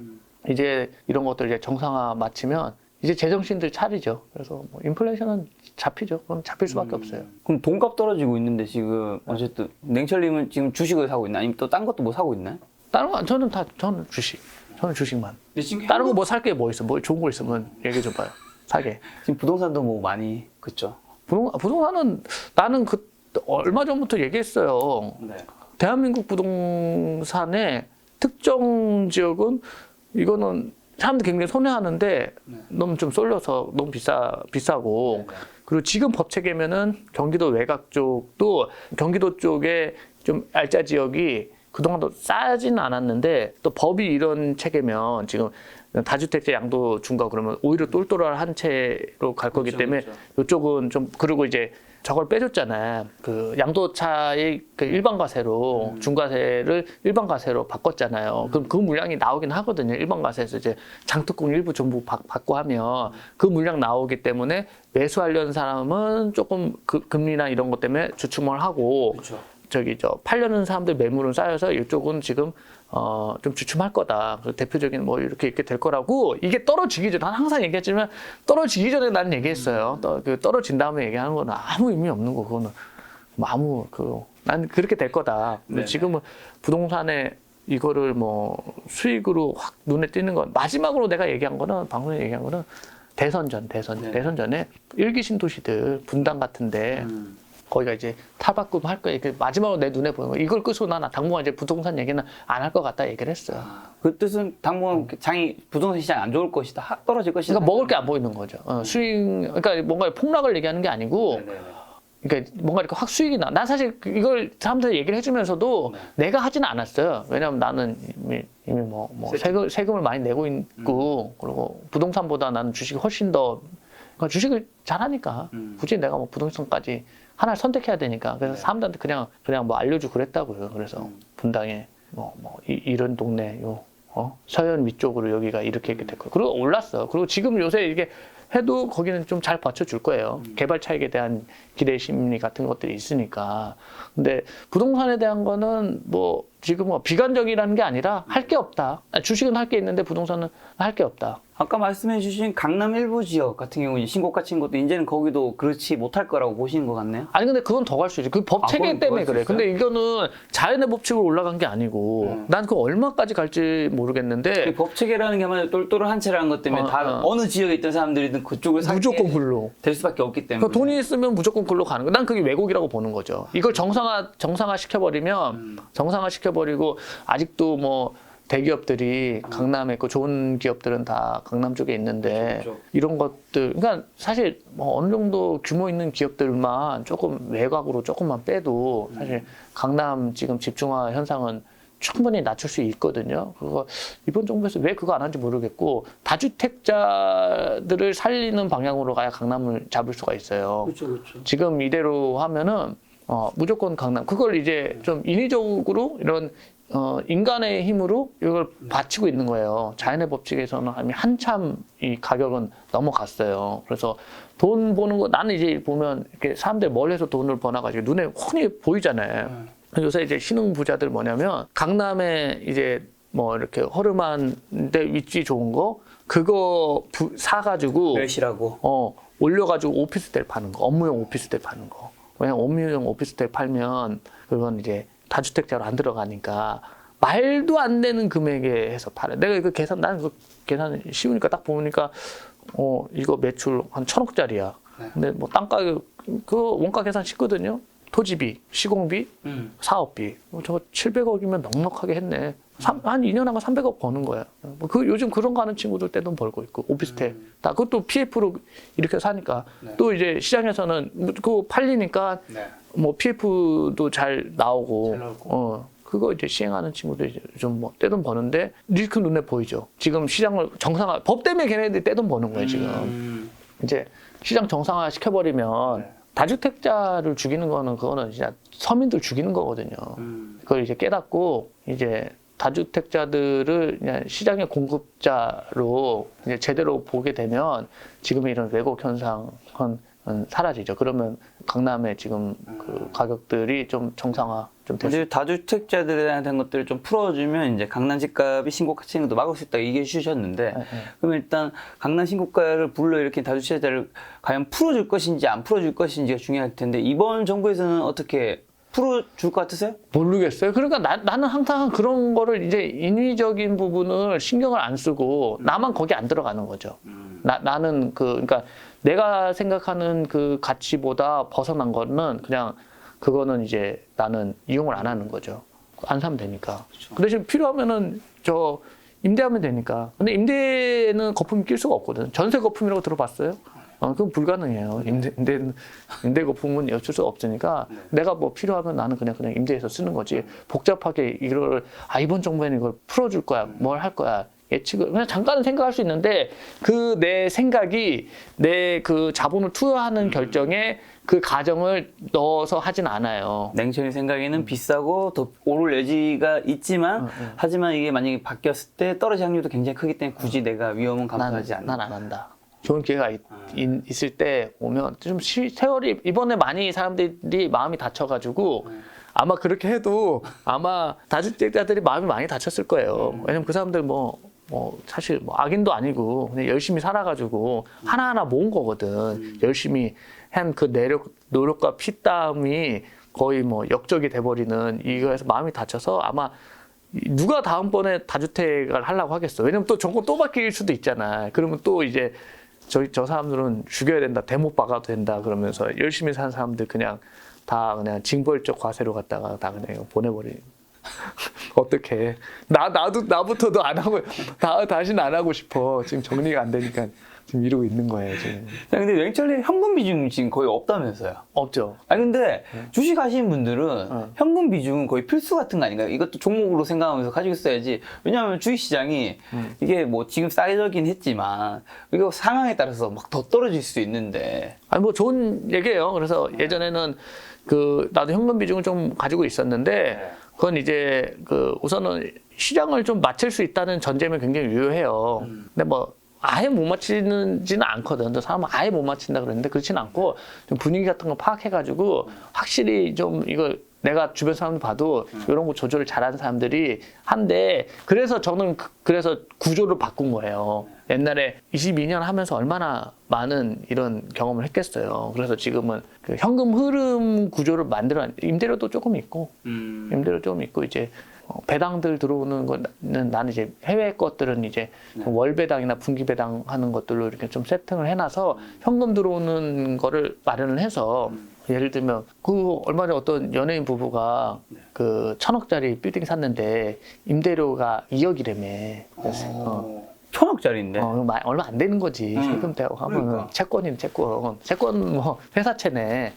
이제 이런 것들 이제 정상화 마치면 이제 제정신들 차리죠. 그래서 뭐 인플레이션은 잡히죠. 그럼 잡힐 수밖에 없어요. 그럼 돈값 떨어지고 있는데 지금 어쨌든 냉철님은 지금 주식을 사고 있나? 아니면 또 딴 것도 뭐 사고 있나요? 다른 거 저는 주식. 저는 주식만. 근데 지금 다른 거 뭐 살 게 뭐 있어? 뭐 좋은 거 있으면 얘기해 줘봐요. 사게. 지금 부동산도 뭐 많이 그쵸? 부동산은 나는 얼마 전부터 얘기했어요. 네. 대한민국 부동산의 특정 지역은 이거는 사람들 굉장히 손해하는데 너무 좀 쏠려서 너무 비싸고 그리고 지금 법 체계면은 경기도 외곽 쪽도 경기도 쪽에 좀 알짜 지역이 그동안도 싸지는 않았는데 또 법이 이런 체계면 지금 다주택자 양도 중과 그러면 오히려 똘똘한 채로 갈 거기 때문에 이쪽은 좀 그리고 이제 저걸 빼줬잖아요. 그 양도차의 그 일반 과세로 중과세를 일반 과세로 바꿨잖아요. 그럼 그 물량이 나오긴 하거든요. 일반 과세에서 이제 장특공 일부 전부 받고 하면 그 물량 나오기 때문에 매수하려는 사람은 조금 금리나 이런 것 때문에 주춤을 하고 팔려는 사람들 매물은 쌓여서 이쪽은 지금 좀 주춤할 거다. 그래서 대표적인 뭐 이렇게 될 거라고 이게 떨어지기 전에 난 항상 얘기했지만 떨어지기 전에 나는 얘기했어요. 떨어진 다음에 얘기하는 거는 아무 의미 없는 거 그거는 뭐 난 그렇게 될 거다. 근데 지금은 부동산에 이거를 뭐 수익으로 확 눈에 띄는 건 마지막으로 내가 얘기한 거는 방송에 얘기한 거는 대선 전에 일기 신도시들 분당 같은데. 거기가 이제 탈바꿈 할 거예요. 마지막으로 내 눈에 보이는 거. 이걸 끝으로 나는 당분간 이제 부동산 얘기는 안 할 것 같다 얘기를 했어요. 그 뜻은 당분간 장이 부동산 시장 안 좋을 것이다. 떨어질 것이다. 그러니까 먹을 게 안 보이는 거죠. 수익, 그러니까 뭔가 폭락을 얘기하는 게 아니고, 그러니까 뭔가 이렇게 확 수익이 나. 난 사실 이걸 사람들 얘기를 해주면서도 내가 하지는 않았어요. 왜냐면 나는 이미 세금을 많이 내고 있고, 그리고 부동산보다 나는 주식이 훨씬 더, 그러니까 주식을 잘하니까 굳이 내가 뭐 부동산까지 하나를 선택해야 되니까 그래서 사람들한테 그냥 뭐 알려주고 그랬다고요. 그래서 분당에 이런 동네 서현 위쪽으로 여기가 이렇게 됐고 그리고 올랐어. 그리고 지금 요새 이게 해도 거기는 좀 잘 받쳐줄 거예요. 개발 차익에 대한 기대 심리 같은 것들이 있으니까. 근데 부동산에 대한 거는 뭐 지금 비관적이라는 게 아니라 할 게 없다. 주식은 할 게 있는데 부동산은 할 게 없다. 아까 말씀해 주신 강남 일부 지역 같은 경우 신고가 친 것도 이제는 거기도 그렇지 못할 거라고 보시는 것 같네요. 아니 근데 그건 더 갈 수 있지. 그 법 체계 때문에 그래. 근데 이거는 자연의 법칙으로 올라간 게 아니고 난 그 얼마까지 갈지 모르겠는데 그 법 체계라는 게 아마 똘똘한 채라는 것 때문에 어느 지역에 있던 사람들이든 그쪽을 사게 무조건 글로 될 수밖에 없기 때문에. 그러니까 돈이 있으면 무조건 글로 가는 거야. 난 그게 왜곡이라고 보는 거죠. 이걸 정상화 시켜버리면 정상화 시켜버리고 아직도 뭐 대기업들이 강남에 있고 좋은 기업들은 다 강남 쪽에 있는데 그렇죠. 이런 것들 그러니까 사실 뭐 어느 정도 규모 있는 기업들만 조금 외곽으로 조금만 빼도 사실 강남 지금 집중화 현상은 충분히 낮출 수 있거든요. 그거 이번 정부에서 왜 그거 안 하는지 모르겠고 다주택자들을 살리는 방향으로 가야 강남을 잡을 수가 있어요. 그렇죠. 지금 이대로 하면은 무조건 강남 그걸 이제 좀 인위적으로 이런 인간의 힘으로 이걸 바치고 있는 거예요. 자연의 법칙에서는 한참 이 가격은 넘어갔어요. 그래서 돈 버는 거 나는 이제 보면 이렇게 사람들 멀리서 돈을 버나가지고 눈에 훤히 보이잖아요. 요새 이제 신흥 부자들 뭐냐면 강남에 이제 뭐 이렇게 허름한데 위치 좋은 거 그거 사가지고 멸시라고 올려가지고 오피스텔 파는 거, 업무용 오피스텔 파는 거. 왜냐면 업무용 오피스텔 팔면 그건 이제 다주택자로 안 들어가니까 말도 안 되는 금액에 해서 팔아. 내가 이거 나는 그 계산 쉬우니까 딱 보니까 이거 매출 한 1,000억짜리야. 근데 뭐 땅 가격 그 원가 계산 쉽거든요. 토지비, 시공비, 사업비. 저거 700억이면 넉넉하게 했네. 한 2년 하고 300억 버는 거야. 요즘 그런 거 하는 친구들 떼돈 벌고 있고, 오피스텔. 다 그것도 PF로 이렇게 사니까. 또 이제 시장에서는 그거 팔리니까 뭐 PF도 잘 나오고, 그거 이제 시행하는 친구들 좀 뭐 떼돈 버는데, 이렇게 눈에 보이죠. 지금 시장을 법 때문에 걔네들이 떼돈 버는 거예요, 지금. 이제 시장 정상화 시켜버리면, 다주택자를 죽이는 거는 그거는 진짜 서민들 죽이는 거거든요. 그걸 이제 깨닫고 이제 다주택자들을 그냥 시장의 공급자로 이제 제대로 보게 되면 지금의 이런 왜곡 현상은 사라지죠. 그러면 강남의 지금 그 가격들이 좀 정상화 좀 될 수 이제 다주택자들에 대한 것들을 좀 풀어주면 이제 강남 집값이 신고가 치는 것도 막을 수 있다 얘기해 주셨는데 그럼 일단 강남 신고가를 불러일으킨 다주택자를 과연 풀어줄 것인지 안 풀어줄 것인지가 중요할 텐데 이번 정부에서는 어떻게 풀어줄 것 같으세요? 모르겠어요. 그러니까 나는 항상 그런 거를 이제 인위적인 부분을 신경을 안 쓰고 나만 거기 안 들어가는 거죠. 나는 그러니까 내가 생각하는 그 가치보다 벗어난 거는 그냥 그거는 이제 나는 이용을 안 하는 거죠. 안 사면 되니까. 그 대신 필요하면은 저 임대하면 되니까. 근데 임대는 거품이 낄 수가 없거든. 전세 거품이라고 들어봤어요? 그건 불가능해요. 임대 거품은 어쩔 수 없으니까 내가 뭐 필요하면 나는 그냥 임대해서 쓰는 거지. 복잡하게 이걸 이번 정부에는 이걸 풀어줄 거야. 뭘 할 거야. 예측을 그냥 잠깐은 생각할 수 있는데 그 내 생각이 내 그 자본을 투여하는 결정에 그 가정을 넣어서 하진 않아요. 냉철이 생각에는 비싸고 더 오를 여지가 있지만 하지만 이게 만약에 바뀌었을 때 떨어질 확률도 굉장히 크기 때문에 굳이 내가 위험은 감수하지 않는다. 난 안 한다. 좋은 기회가 있을 때 오면 좀 세월이 이번에 많이 사람들이 마음이 다쳐가지고 아마 그렇게 해도 아마 다주택자들이 마음이 많이 다쳤을 거예요. 왜냐면 그 사람들 사실 악인도 아니고 그냥 열심히 살아가지고 하나하나 모은 거거든. 열심히 한 그 노력과 피땀이 거의 역적이 돼버리는 이거에서 마음이 다쳐서 아마 누가 다음번에 다주택을 하려고 하겠어. 왜냐면 또 정권 또 바뀔 수도 있잖아. 그러면 또 이제 저 사람들은 죽여야 된다. 대못 박아도 된다. 그러면서 열심히 사는 사람들 그냥 다 그냥 징벌적 과세로 갖다가 다 그냥 보내버리. 어떻게? 나부터도 안 하고 다시는 안 하고 싶어. 지금 정리가 안 되니까 지금 이러고 있는 거예요. 지금. 근데 냉철이 현금 비중 지금 거의 없다면서요? 없죠. 근데 주식 하시는 분들은 현금 비중은 거의 필수 같은 거 아닌가요? 이것도 종목으로 생각하면서 가지고 있어야지. 왜냐하면 주식 시장이 이게 지금 싸게적긴 했지만 이거 상황에 따라서 막 더 떨어질 수 있는데. 좋은 얘기예요. 그래서 예전에는 나도 현금 비중을 좀 가지고 있었는데 그건 이제 우선은 시장을 좀 맞출 수 있다는 전제면 굉장히 유효해요. 근데 아예 못 맞히지는 않거든. 사람은 아예 못 맞힌다 그랬는데 그렇지는 않고 좀 분위기 같은 거 파악해가지고 확실히 좀 이걸 내가 주변 사람들 봐도 이런 거 조절을 잘하는 사람들이 한데 그래서 저는 그래서 구조를 바꾼 거예요. 옛날에 22년 하면서 얼마나 많은 이런 경험을 했겠어요. 그래서 지금은 그 현금 흐름 구조를 임대료도 조금 있고 이제 배당들 들어오는 거는 나는 이제 해외 것들은 이제 월 배당이나 분기 배당 하는 것들로 이렇게 좀 세팅을 해놔서 현금 들어오는 거를 마련을 해서 예를 들면 얼마 전에 어떤 연예인 부부가 1,000억짜리 빌딩 샀는데 임대료가 2억이라며. 1,000억짜리인데? 얼마 안 되는 거지. 세금 대고 하면 그러니까. 채권 회사채네.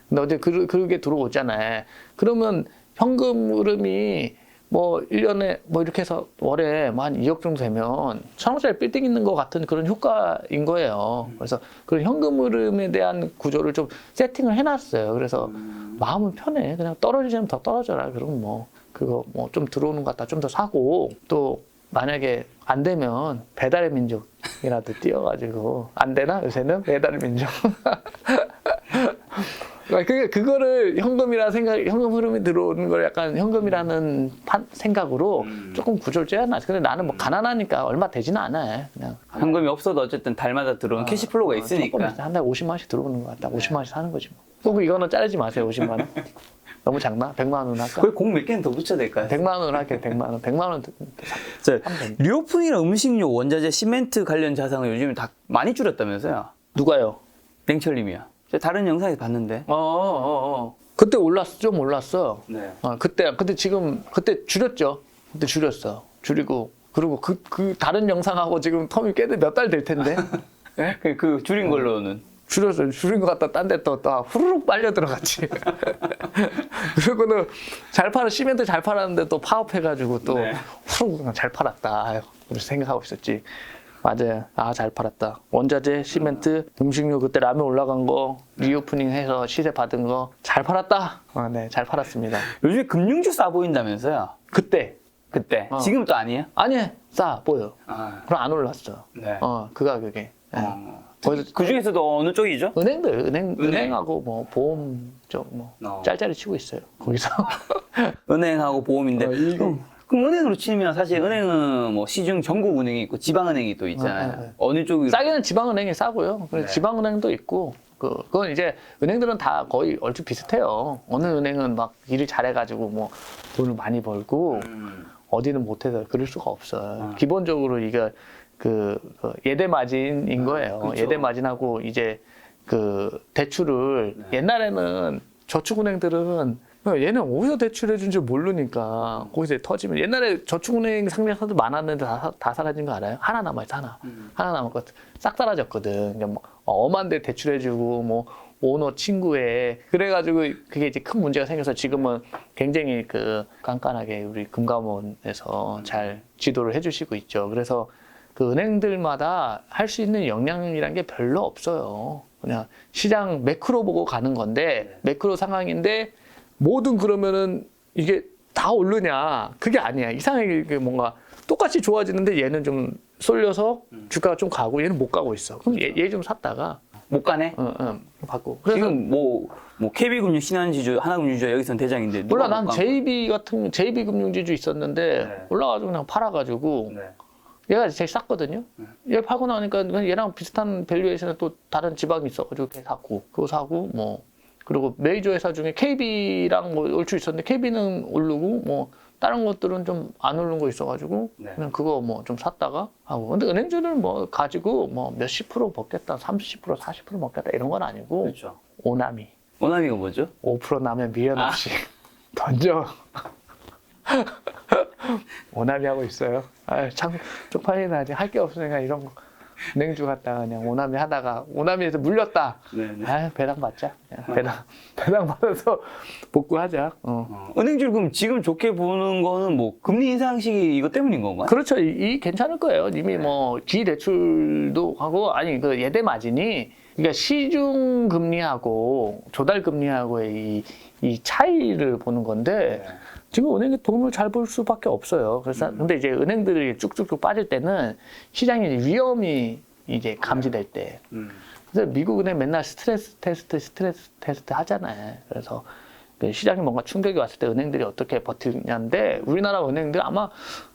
근데 어제 그게 들어오잖아요. 그러면 현금 흐름이 1년에 이렇게 해서 월에 한 2억 정도 되면 1,000억짜리 빌딩 있는 것 같은 그런 효과인 거예요. 그래서 그런 현금 흐름에 대한 구조를 좀 세팅을 해놨어요. 그래서 마음은 편해. 그냥 떨어지면 더 떨어져라. 그럼 그거 좀 들어오는 것 같다. 좀 더 사고 또 만약에 안 되면 배달의 민족이라도 띄워가지고 안 되나? 요새는 배달의 민족. 그거를 현금 흐름이 들어오는 걸 약간 현금이라는 생각으로 조금 구조를 짜놨어. 근데 나는 가난하니까 얼마 되지는 않아. 그냥. 현금이 없어도 어쨌든 달마다 들어오는 캐시플로우가 있으니까. 한 달 50만 원씩 들어오는 것 같다. 50만 원씩 사는 거지 꼭 이거는 자르지 마세요. 50만 원. 너무 작나? 100만 원 할까? 거의 공 몇 개는 더 붙여야 될까요? 100만 원 할게. 100만 원. 100만 원. 리오픈이나 음식료, 원자재, 시멘트 관련 자산을 요즘 다 많이 줄였다면서요? 누가요? 냉철님이요. 제가 다른 영상에서 봤는데. 그때 좀 올랐어. 네. 그때 줄였죠. 그때 줄였어. 줄이고 그리고 그 다른 영상하고 지금 텀이 몇 달 될 텐데. 네? 그 줄인 걸로는. 줄였어요. 줄인 것 같다. 딴 데 또 후루룩 빨려 들어갔지. 그리고는 시멘트 잘 팔았는데 또 파업해가지고 또 후루룩 잘 팔았다. 그렇게 생각하고 있었지. 맞아요. 잘 팔았다. 원자재, 시멘트, 음식료 그때 라면 올라간 거, 리오프닝 해서 시세 받은 거 잘 팔았다. 네, 잘 팔았습니다. 요즘에 금융주 싸 보인다면서요? 그때 그때. 어. 지금 또 아니에요? 아니, 싸 보여. 아, 그럼 안 올랐어. 네. 그 가격에. 거기서 그 중에서도 어느 쪽이죠? 은행하고 뭐 보험 쪽 뭐 짤짤이 치고 있어요. 거기서. 은행하고 보험인데. 이거. 그럼 은행으로 치면 사실 은행은 뭐 시중 전국 은행이 있고 지방은행이 또 있잖아요. 네. 어느 쪽이 싸게는 지방은행이 싸고요. 그래서 네. 지방은행도 있고, 그건 이제 은행들은 다 거의 얼추 비슷해요. 어느 은행은 막 일을 잘해가지고 뭐 돈을 많이 벌고, 어디는 못해서 그럴 수가 없어요. 기본적으로 이게 그 예대 마진인 거예요. 그렇죠. 예대 마진하고 이제 그 대출을 옛날에는 저축은행들은 얘는 어디서 대출해 준 줄 모르니까 거기서 터지면 옛날에 저축은행 상장사도 많았는데 다 사라진 거 알아요? 하나 남아있어 하나 남았고 싹 사라졌거든. 그러니까 뭐 엄한데 대출해주고 뭐 오너 친구에 그래가지고 그게 이제 큰 문제가 생겨서 지금은 굉장히 그 깐깐하게 우리 금감원에서 잘 지도를 해주시고 있죠. 그래서 그 은행들마다 할 수 있는 역량이란 게 별로 없어요. 그냥 시장 매크로 보고 가는 건데 매크로 상황인데 뭐든 그러면은 이게 다 오르냐 그게 아니야. 이상하게 뭔가 똑같이 좋아지는데 얘는 좀 쏠려서 주가가 좀 가고 얘는 못 가고 있어. 그럼 얘 좀 샀다가 못 가네? 받고. 지금 뭐 KB금융, 신한지주, 하나금융주가 여기선 대장인데 몰라 누가 난 못 간 JB 금융지주 있었는데 네. 올라가지고 그냥 팔아가지고 거야? 얘가 제일 쌌거든요. 얘 팔고 나니까 그냥 얘랑 비슷한 밸류에이션에 또 다른 지방이 있어가지고 걔 샀고 그거 사고 뭐 그리고 메이저 회사 중에 KB랑 뭐 얼추 있었는데 KB는 오르고 뭐 다른 것들은 좀 안 오른 거 있어가지고 네. 그냥 그거 뭐 좀 샀다가 하고 근데 은행주를 뭐 가지고 뭐 몇십 프로 먹겠다 30% 40% 먹겠다 이런 건 아니고 그렇죠. 오나미 오나미가 뭐죠? 5% 나면 미련 없이 던져. 오나미 하고 있어요. 참 쪽팔리나 아직 할 게 없으니까 이런 거 은행주 갔다가 그냥 오나미 하다가 오나미에서 물렸다. 네네. 배당 받자. 배당 받아서 복구하자. 은행주를 그럼 지금 좋게 보는 거는 뭐 금리 인상 시기 이것 때문인 건가요? 그렇죠. 이 괜찮을 거예요. 이미 뭐 기대출도 하고 아니 그 예대 마진이 그러니까 시중 금리하고 조달 금리하고의 이 차이를 보는 건데 지금 은행에 돈을 잘 벌 수밖에 없어요. 그래서 근데 이제 은행들이 쭉쭉쭉 빠질 때는 시장에 위험이 이제 감지될 때. 그래서 미국 은행 맨날 스트레스 테스트 하잖아요. 그래서 그 시장에 뭔가 충격이 왔을 때 은행들이 어떻게 버티냐인데 우리나라 은행들 아마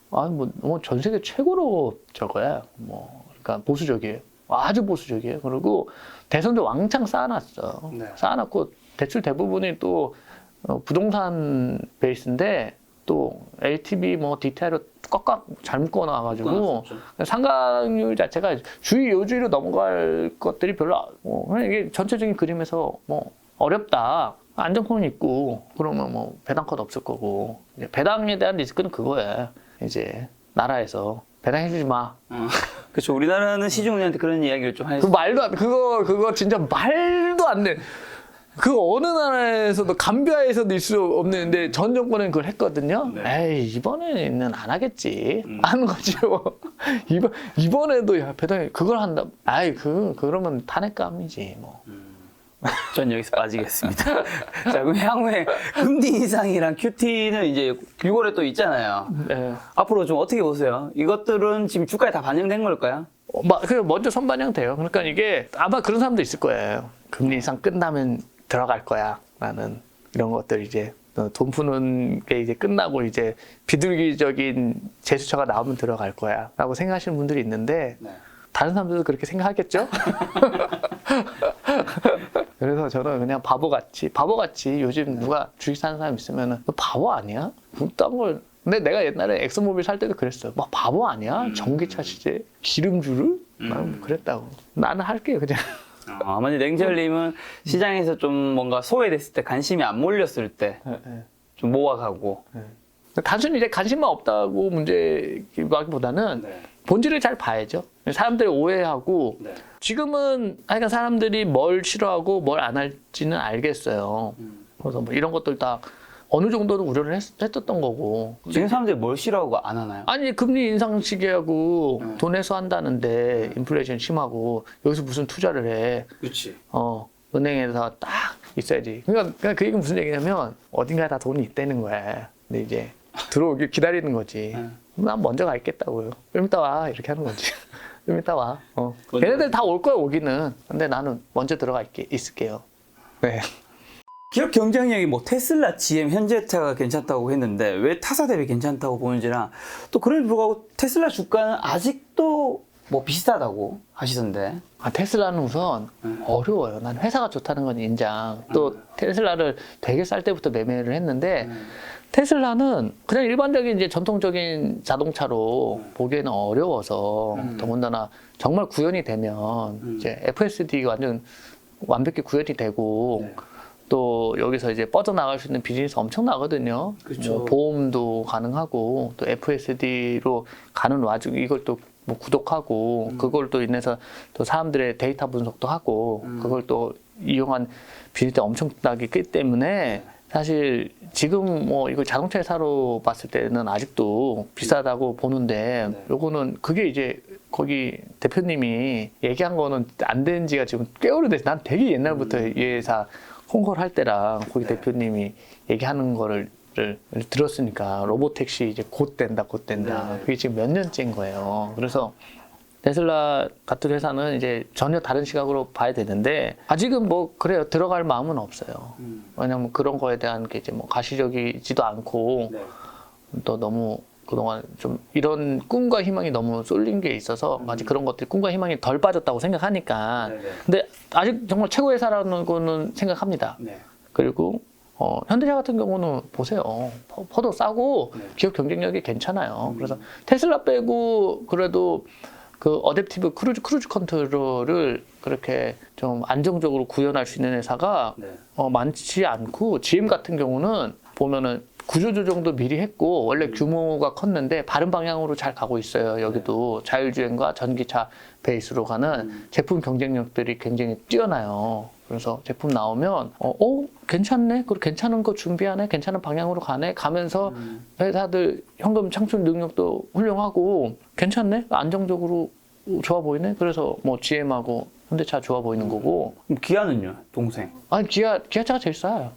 뭐 전 세계 최고로 저거야. 뭐 그러니까 보수적이에요. 아주 보수적이에요. 그리고 대선도 왕창 쌓아놨어. 네. 쌓아놨고 대출 대부분이 또 부동산 베이스인데 또 LTV 뭐 DTI로 꽉꽉 잘 묶어놔가지고 상각률 자체가 주의 요주의로 넘어갈 것들이 별로 이게 전체적인 그림에서 뭐 어렵다. 안정성은 있고 그러면 뭐 배당컷 없을 거고 이제 배당에 대한 리스크는 그거야. 이제 나라에서 배당해주지 마. 그렇죠. 우리나라는 시중은행한테 그런 이야기를 좀 그 하죠. 말도 안 그거 진짜 말도 안 돼. 그 어느 나라에서도 감비아에서도 있을 수 없는데 전 정권은 그걸 했거든요. 에이 이번에는 안 하겠지. 하는 거죠. 이번에도 야 배당에 그걸 한다. 아이 그러면 탄핵감이지 뭐. 전 여기서 빠지겠습니다. 자, 그럼 향후에 금리 인상이랑 QT는 이제 6월에 또 있잖아요. 네. 앞으로 좀 어떻게 보세요? 이것들은 지금 주가에 다 반영된 걸까요? 먼저 선반영돼요. 그러니까 이게 아마 그런 사람도 있을 거예요. 금리 인상 끝나면 들어갈 거야. 라는 이런 것들 이제 돈 푸는 게 이제 끝나고 이제 비둘기적인 재수처가 나오면 들어갈 거야. 라고 생각하시는 분들이 있는데 다른 사람들도 그렇게 생각하겠죠? 그래서 저는 그냥 바보같이 요즘 누가 주식 사는 사람 있으면은 너 바보 아니야? 딴 걸. 근데 내가 옛날에 엑소모빌 살 때도 그랬어요. 막 바보 아니야? 전기차 시제 기름주를? 나는 그랬다고. 나는 할게요 그냥. 아마 냉철님은 시장에서 좀 뭔가 소외됐을 때 관심이 안 몰렸을 때 좀 모아가고 단순히 이제 관심만 없다고 문제라기보다는 본질을 잘 봐야죠. 사람들이 오해하고 지금은 하여간 사람들이 뭘 싫어하고 뭘 안 할지는 알겠어요. 그래서 뭐 이런 것들 다 어느 정도는 우려를 했었던 거고. 지금 사람들이 뭘 싫어하고 안 하나요? 아니 금리 인상 시기하고 돈 해소한다는데 인플레이션 심하고 여기서 무슨 투자를 해. 그렇지. 은행에서 딱 있어야지. 그러니까 그 얘기는 무슨 얘기냐면 어딘가에 다 돈이 있다는 거야. 근데 이제 들어오길 기다리는 거지. 난 먼저 가 있겠다고요. 좀 이따 와 이렇게 하는 거지. 좀 이따 와. 걔네들 다 올 거야 오기는. 근데 나는 먼저 들어가 있을게요. 네. 기업 경쟁력이 뭐 테슬라, GM, 현대차가 괜찮다고 했는데 왜 타사 대비 괜찮다고 보는지랑 또 그럼에도 불구하고 테슬라 주가는 아직도 뭐 비슷하다고 하시던데. 테슬라는 우선 어려워요. 난 회사가 좋다는 건 인정. 또 테슬라를 되게 쌀 때부터 매매를 했는데 테슬라는 그냥 일반적인 이제 전통적인 자동차로 보기에는 어려워서 더군다나 정말 구현이 되면 이제 FSD가 완전 완벽히 구현이 되고 또 여기서 이제 뻗어나갈 수 있는 비즈니스 엄청 나거든요. 그렇죠. 뭐 보험도 가능하고 또 FSD로 가는 와중에 이걸 또 뭐 구독하고 그걸 또 인해서 또 사람들의 데이터 분석도 하고 그걸 또 이용한 비즈니스가 엄청나게 있기 때문에 사실 지금 뭐 이걸 자동차 회사로 봤을 때는 아직도 비싸다고 보는데 요거는 그게 이제 거기 대표님이 얘기한 거는 안 된 지가 지금 꽤 오래됐어. 난 되게 옛날부터 이 회사 홍보를 할 때랑 거기 대표님이 얘기하는 거를 들었으니까 로보택시 이제 곧 된다. 그게 지금 몇 년째인 거예요. 그래서 테슬라 같은 회사는 이제 전혀 다른 시각으로 봐야 되는데 아직은 뭐 그래요. 들어갈 마음은 없어요. 왜냐면 그런 거에 대한 게 이제 뭐 가시적이지도 않고 또 너무 그동안 좀 이런 꿈과 희망이 너무 쏠린 게 있어서 아직 그런 것들이 꿈과 희망이 덜 빠졌다고 생각하니까 근데 아직 정말 최고 회사라는 거는 생각합니다. 그리고 현대차 같은 경우는 보세요. 퍼도 싸고 기업 경쟁력이 괜찮아요. 그래서 테슬라 빼고 그래도 그 어댑티브 크루즈 컨트롤을 그렇게 좀 안정적으로 구현할 수 있는 회사가 많지 않고 GM 같은 경우는 보면은 구조조정도 미리 했고 원래 규모가 컸는데 바른 방향으로 잘 가고 있어요. 여기도 자율주행과 전기차 베이스로 가는 제품 경쟁력들이 굉장히 뛰어나요. 그래서 제품 나오면 괜찮네? 그리고 괜찮은 거 준비하네? 괜찮은 방향으로 가네? 가면서 회사들 현금 창출 능력도 훌륭하고 괜찮네? 안정적으로 좋아 보이네? 그래서 뭐 GM하고 현대차 좋아 보이는 거고. 그럼 기아는요? 동생. 아니 기아차가 제일 싸요.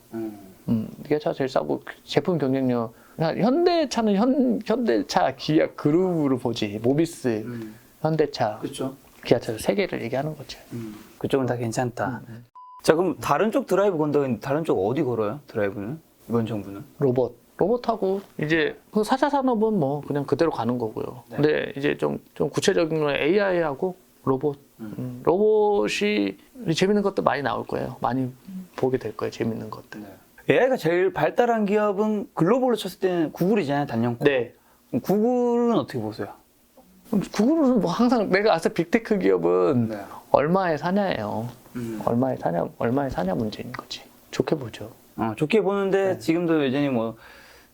기아차가 제일 싸고 제품 경쟁력. 현대차는 현대차 기아 그룹으로 보지. 모비스, 현대차, 그렇죠. 기아차 세 개를 얘기하는 거죠. 그쪽은 다 괜찮다. 자, 그럼 다른 쪽 드라이브 건다면 다른 쪽 어디 걸어요? 드라이브는? 이번 정부는? 로봇하고 이제 그 4차 산업은 뭐 그냥 그대로 가는 거고요. 근데 이제 좀 구체적인 건 AI하고 로봇. 로봇이 재밌는 것도 많이 나올 거예요. 많이 보게 될 거예요. 재밌는 것들. AI가 제일 발달한 기업은 글로벌로 쳤을 때는 구글이잖아요. 단연코. 네. 그럼 구글은 어떻게 보세요? 구글은 뭐 항상 내가 아서 빅테크 기업은 얼마에 사냐예요. 얼마에 사냐 문제인 거지. 좋게 보죠. 좋게 보는데 지금도 여전히 뭐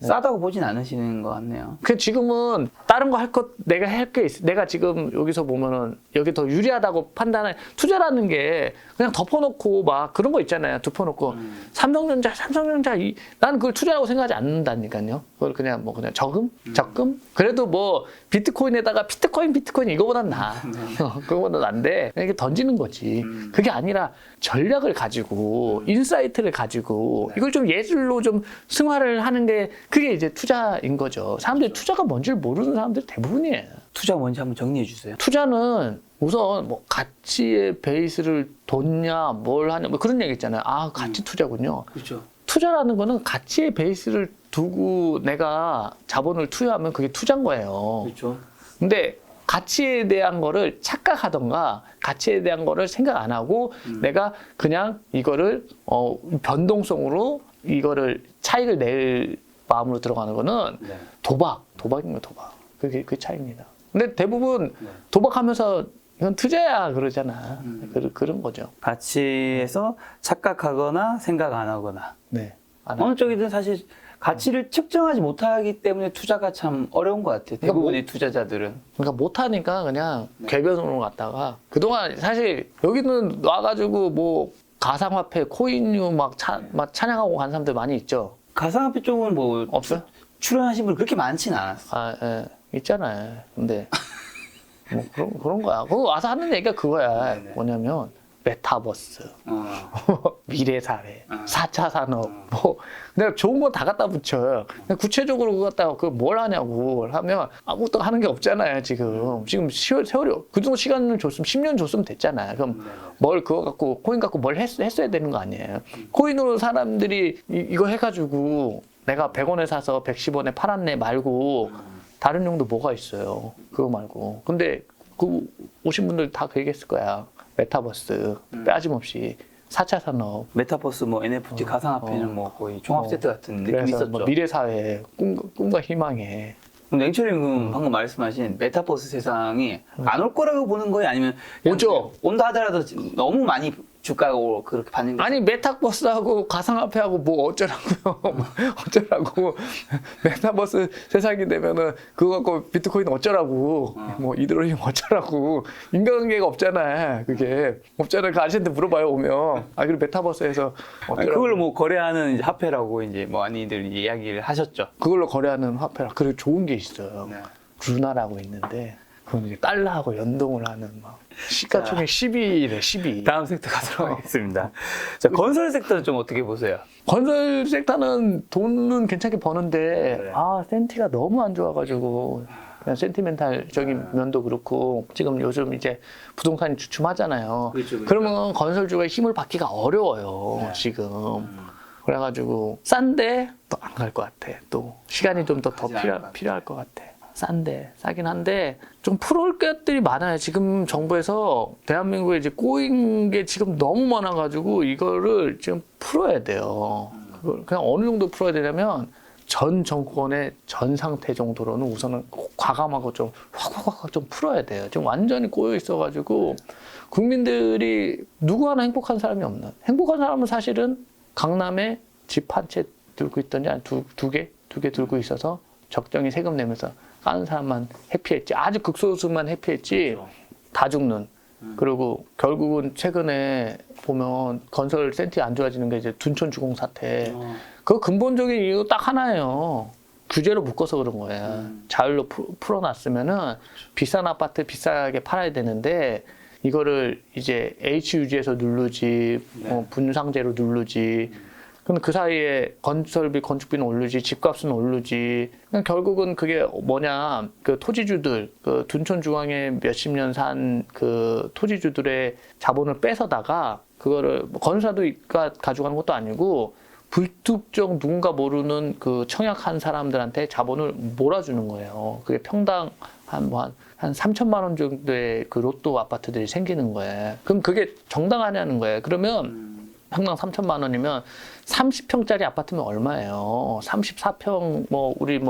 싸다고 보진 않으시는 것 같네요. 그 지금은 다른 거 할 것 내가 할 게 있어. 내가 지금 여기서 보면은 여기 더 유리하다고 판단해. 투자라는 게 그냥 덮어놓고 막 그런 거 있잖아요. 덮어놓고 삼성전자 나는 그걸 투자라고 생각하지 않는다니까요. 그걸 그냥 뭐 그냥 적금. 그래도 뭐 비트코인에다가 비트코인 이거보단 나. 그거보다 난데 이게 던지는 거지. 그게 아니라 전략을 가지고 인사이트를 가지고 이걸 좀 예술로 좀 승화를 하는 게 그게 이제 투자인 거죠. 사람들이 투자가 뭔지를 모르는 사람들이 대부분이에요. 투자 뭔지 한번 정리해 주세요. 투자는 우선 뭐 가치의 베이스를 뒀냐 뭘 하냐 뭐 그런 얘기 있잖아요. 가치 투자군요. 그렇죠. 투자라는 거는 가치의 베이스를 두고 내가 자본을 투여하면 그게 투자인 거예요. 그렇죠. 근데 가치에 대한 거를 착각하던가 가치에 대한 거를 생각 안 하고 내가 그냥 이거를 변동성으로 이거를 차익을 낼 마음으로 들어가는 거는 도박입니다. 도박. 그게 그 차이입니다. 근데 대부분 도박하면서 이건 투자야 그러잖아. 그런 거죠. 가치에서 착각하거나 생각 안 하거나. 어느 쪽이든 사실 가치를 측정하지 못하기 때문에 투자가 참 어려운 것 같아요. 대부분의 투자자들은. 그러니까 못하니까 그냥 궤변으로 갔다가 그동안 사실 여기는 와가지고 뭐 가상화폐, 코인류 막 찬양하고 간 사람들 많이 있죠. 가상화폐 쪽은 뭐 없어요? 출연하신 분 그렇게 많지는 않았어요. 예, 있잖아요. 근데 뭐 그런 거야. 그거 와서 하는 얘기가 그거야. 뭐냐면 메타버스, 미래사회, 4차 산업, 뭐 내가 좋은 거 다 갖다 붙여요. 구체적으로 그거 갖다가 뭘 하냐고 하면 아무것도 하는 게 없잖아요. 지금 세월이 그 정도 시간을 줬으면 10년 줬으면 됐잖아요. 그럼 뭘 그거 갖고 코인 갖고 뭘 했어야 되는 거 아니에요. 코인으로 사람들이 이거 해가지고 내가 100원에 사서 110원에 팔았네 말고 다른 용도 뭐가 있어요. 그거 말고. 근데 그 오신 분들 다 그 얘기했을 거야. 메타버스 빠짐없이 4차 산업, 메타버스, 뭐 NFT, 가상화폐는 뭐 거의 종합 세트 같은 느낌이 그래서 있었죠. 뭐 미래사회, 꿈과 희망에. 그럼 냉철님은 방금 말씀하신 메타버스 세상이 안 올 거라고 보는 거예요? 아니면 오죠. 온다 하더라도 너무 많이 주가가 그렇게 받는 거예요? 아니 메타버스하고 가상화폐하고 뭐 어쩌라고요? 어쩌라고? 메타버스 세상이 되면은 그거 갖고 비트코인 어쩌라고? 뭐 이더리움 어쩌라고? 인간관계가 없잖아. 그게 없잖아. 그 아저씨한테 물어봐요 오면. 아 그리고 메타버스에서 아니, 그걸 뭐 거래하는 이제 화폐라고 이제 뭐 많이들 이야기를 하셨죠. 그걸로 거래하는 화폐라. 그리고 좋은 게 있어요. 네. 루나라고 있는데 그건 이제 달러하고 연동을 하는 막 시가총액 12래 12. 다음 섹터 가도록 하겠습니다. 자, 건설 섹터는 좀 어떻게 보세요? 건설 섹터는 돈은 괜찮게 버는데 네. 센티가 너무 안 좋아가지고 그냥 센티멘탈적인 면도 그렇고 지금 요즘 이제 부동산이 주춤하잖아요. 그렇죠. 그러면 건설주가 힘을 받기가 어려워요. 지금. 그래가지고 싼데 또 안 갈 것 같아. 또 시간이 좀 더 필요할 것 같아. 싼데 싸긴 한데 좀 풀을 것들이 많아요. 지금 정부에서 대한민국에 이제 꼬인 게 지금 너무 많아가지고 이거를 지금 풀어야 돼요. 그걸 그냥 어느 정도 풀어야 되냐면 전 정권의 전 상태 정도로는 우선은 과감하고 좀 확 좀 풀어야 돼요. 지금 완전히 꼬여 있어가지고 국민들이 누구 하나 행복한 사람이 없는. 행복한 사람은 사실은 강남에 집 한 채 들고 있던지 두 개 들고 있어서 적정히 세금 내면서 까는 사람만 해피했지. 아주 극소수만 해피했지. 다 죽는. 그리고 결국은 최근에 보면 건설 센티 안 좋아지는 게 이제 둔촌 주공 사태. 그 근본적인 이유 딱 하나예요. 규제로 묶어서 그런 거예요. 자율로 풀어놨으면은 비싼 아파트 비싸게 팔아야 되는데 이거를 이제 HUG에서 누르지, 분상제로 누르지. 근데 그 사이에 건설비, 건축비는 오르지, 집값은 오르지. 그냥 결국은 그게 뭐냐, 그 토지주들, 그 둔촌 중앙에 몇십 년 산 그 토지주들의 자본을 뺏어다가 그거를 뭐 건설사가 가져가는 것도 아니고 불특정 누군가 모르는 그 청약한 사람들한테 자본을 몰아주는 거예요. 그게 평당 한 3천만 원 정도의 그 로또 아파트들이 생기는 거예요. 그럼 그게 정당하냐는 거예요. 그러면 평당 3천만 원이면 30평짜리 아파트면 얼마예요? 34평 우리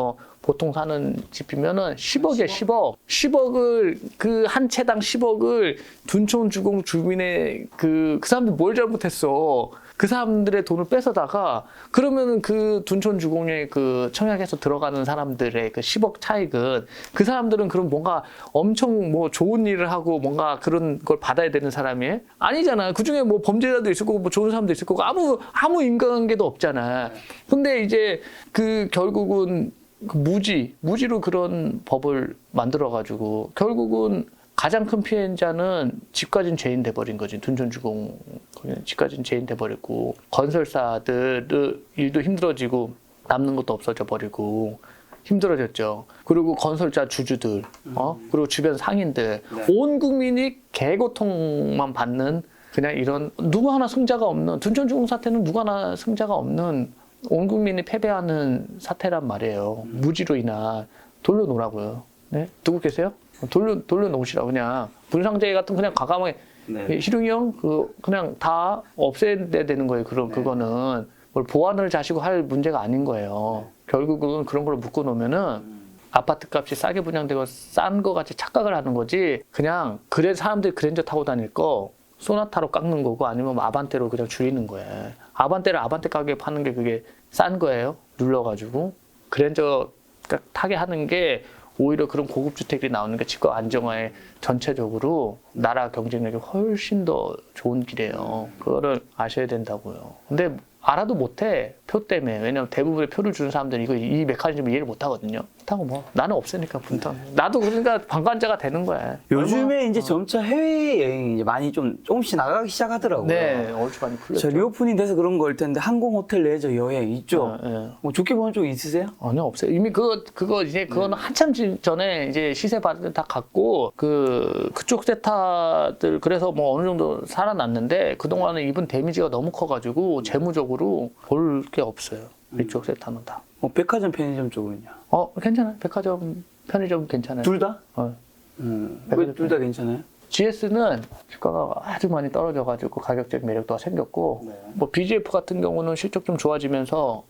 보통 사는 집이면은 10억이야, 10억. 10억을 그 한 채당 10억을 둔촌 주공 주민의 그 사람들 뭘 잘못했어? 그 사람들의 돈을 뺏어다가 그러면은 그 둔촌 주공에 그 청약해서 들어가는 사람들의 그 10억 차익은 그 사람들은 그럼 뭔가 엄청 좋은 일을 하고 뭔가 그런 걸 받아야 되는 사람이 아니잖아. 그 중에 범죄자도 있을 거고 좋은 사람도 있을 거고 아무 인간관계도 없잖아. 근데 이제 그 결국은 그 무지로 그런 법을 만들어가지고 결국은 가장 큰 피해자는 집 가진 죄인 돼버린 거지. 둔촌주공 집 가진 죄인 돼버리고 건설사들 일도 힘들어지고 남는 것도 없어져 버리고 힘들어졌죠. 그리고 건설자 주주들, 그리고 주변 상인들, 온 국민이 개고통만 받는 그냥 이런 누구 하나 승자가 없는 둔촌주공 사태는 누구 하나 승자가 없는 온 국민이 패배하는 사태란 말이에요. 무지로 인한 돌려놓으라고요. 네? 듣고 계세요? 돌려놓으시라고 그냥 분상제의 같은 그냥 과감하게 희룡이 형 그냥 다 없애야 되는 거예요. 그거는 뭘 보완을 자시고 할 문제가 아닌 거예요. 결국은 그런 걸 묶어놓으면은 아파트 값이 싸게 분양되고 싼 거 같이 착각을 하는 거지. 그냥 사람들이 그랜저 타고 다닐 거 소나타로 깎는 거고 아니면 아반떼로 그냥 줄이는 거예요. 아반떼를 아반떼 가격에 파는 게 그게 싼 거예요. 눌러가지고 그랜저 타게 하는 게 오히려 그런 고급 주택이 나오는 게 집값 안정화에 전체적으로 나라 경쟁력이 훨씬 더 좋은 길이에요. 그거를 아셔야 된다고요. 근데 알아도 못해. 표 때문에. 왜냐면 대부분의 표를 주는 사람들은 이 메커니즘을 이해를 못 하거든요. 그렇다고 뭐 나는 없으니까 분탕. 나도 그러니까 방관자가 되는 거야. 요즘에 이제 점차 해외 여행 이제 많이 조금씩 나가기 시작하더라고요. 네, 얼추 많이 풀렸죠. 저 리오프닝 돼서 그런 거일 텐데 항공 호텔 레저 여행 있죠. 네. 뭐 좋게 보는 쪽 있으세요? 아니요, 없어요. 이미 그거 이제 그거는 한참 전에 이제 시세 받을 다 갔고 그쪽 세타들 그래서 뭐 어느 정도 살아났는데 그동안에 입은 데미지가 너무 커가지고 재무적으로 볼 게 없어요. 이쪽 세타는 다. 백화점 편의점 쪽은요? 괜찮아요. 백화점, 편의점 괜찮아요. 둘 다? 백화점 둘 다 괜찮아요? GS는 주가가 아주 많이 떨어져가지고 가격적 매력도가 생겼고, 네. 뭐 BGF 같은 경우는 실적 좀 좋아지면서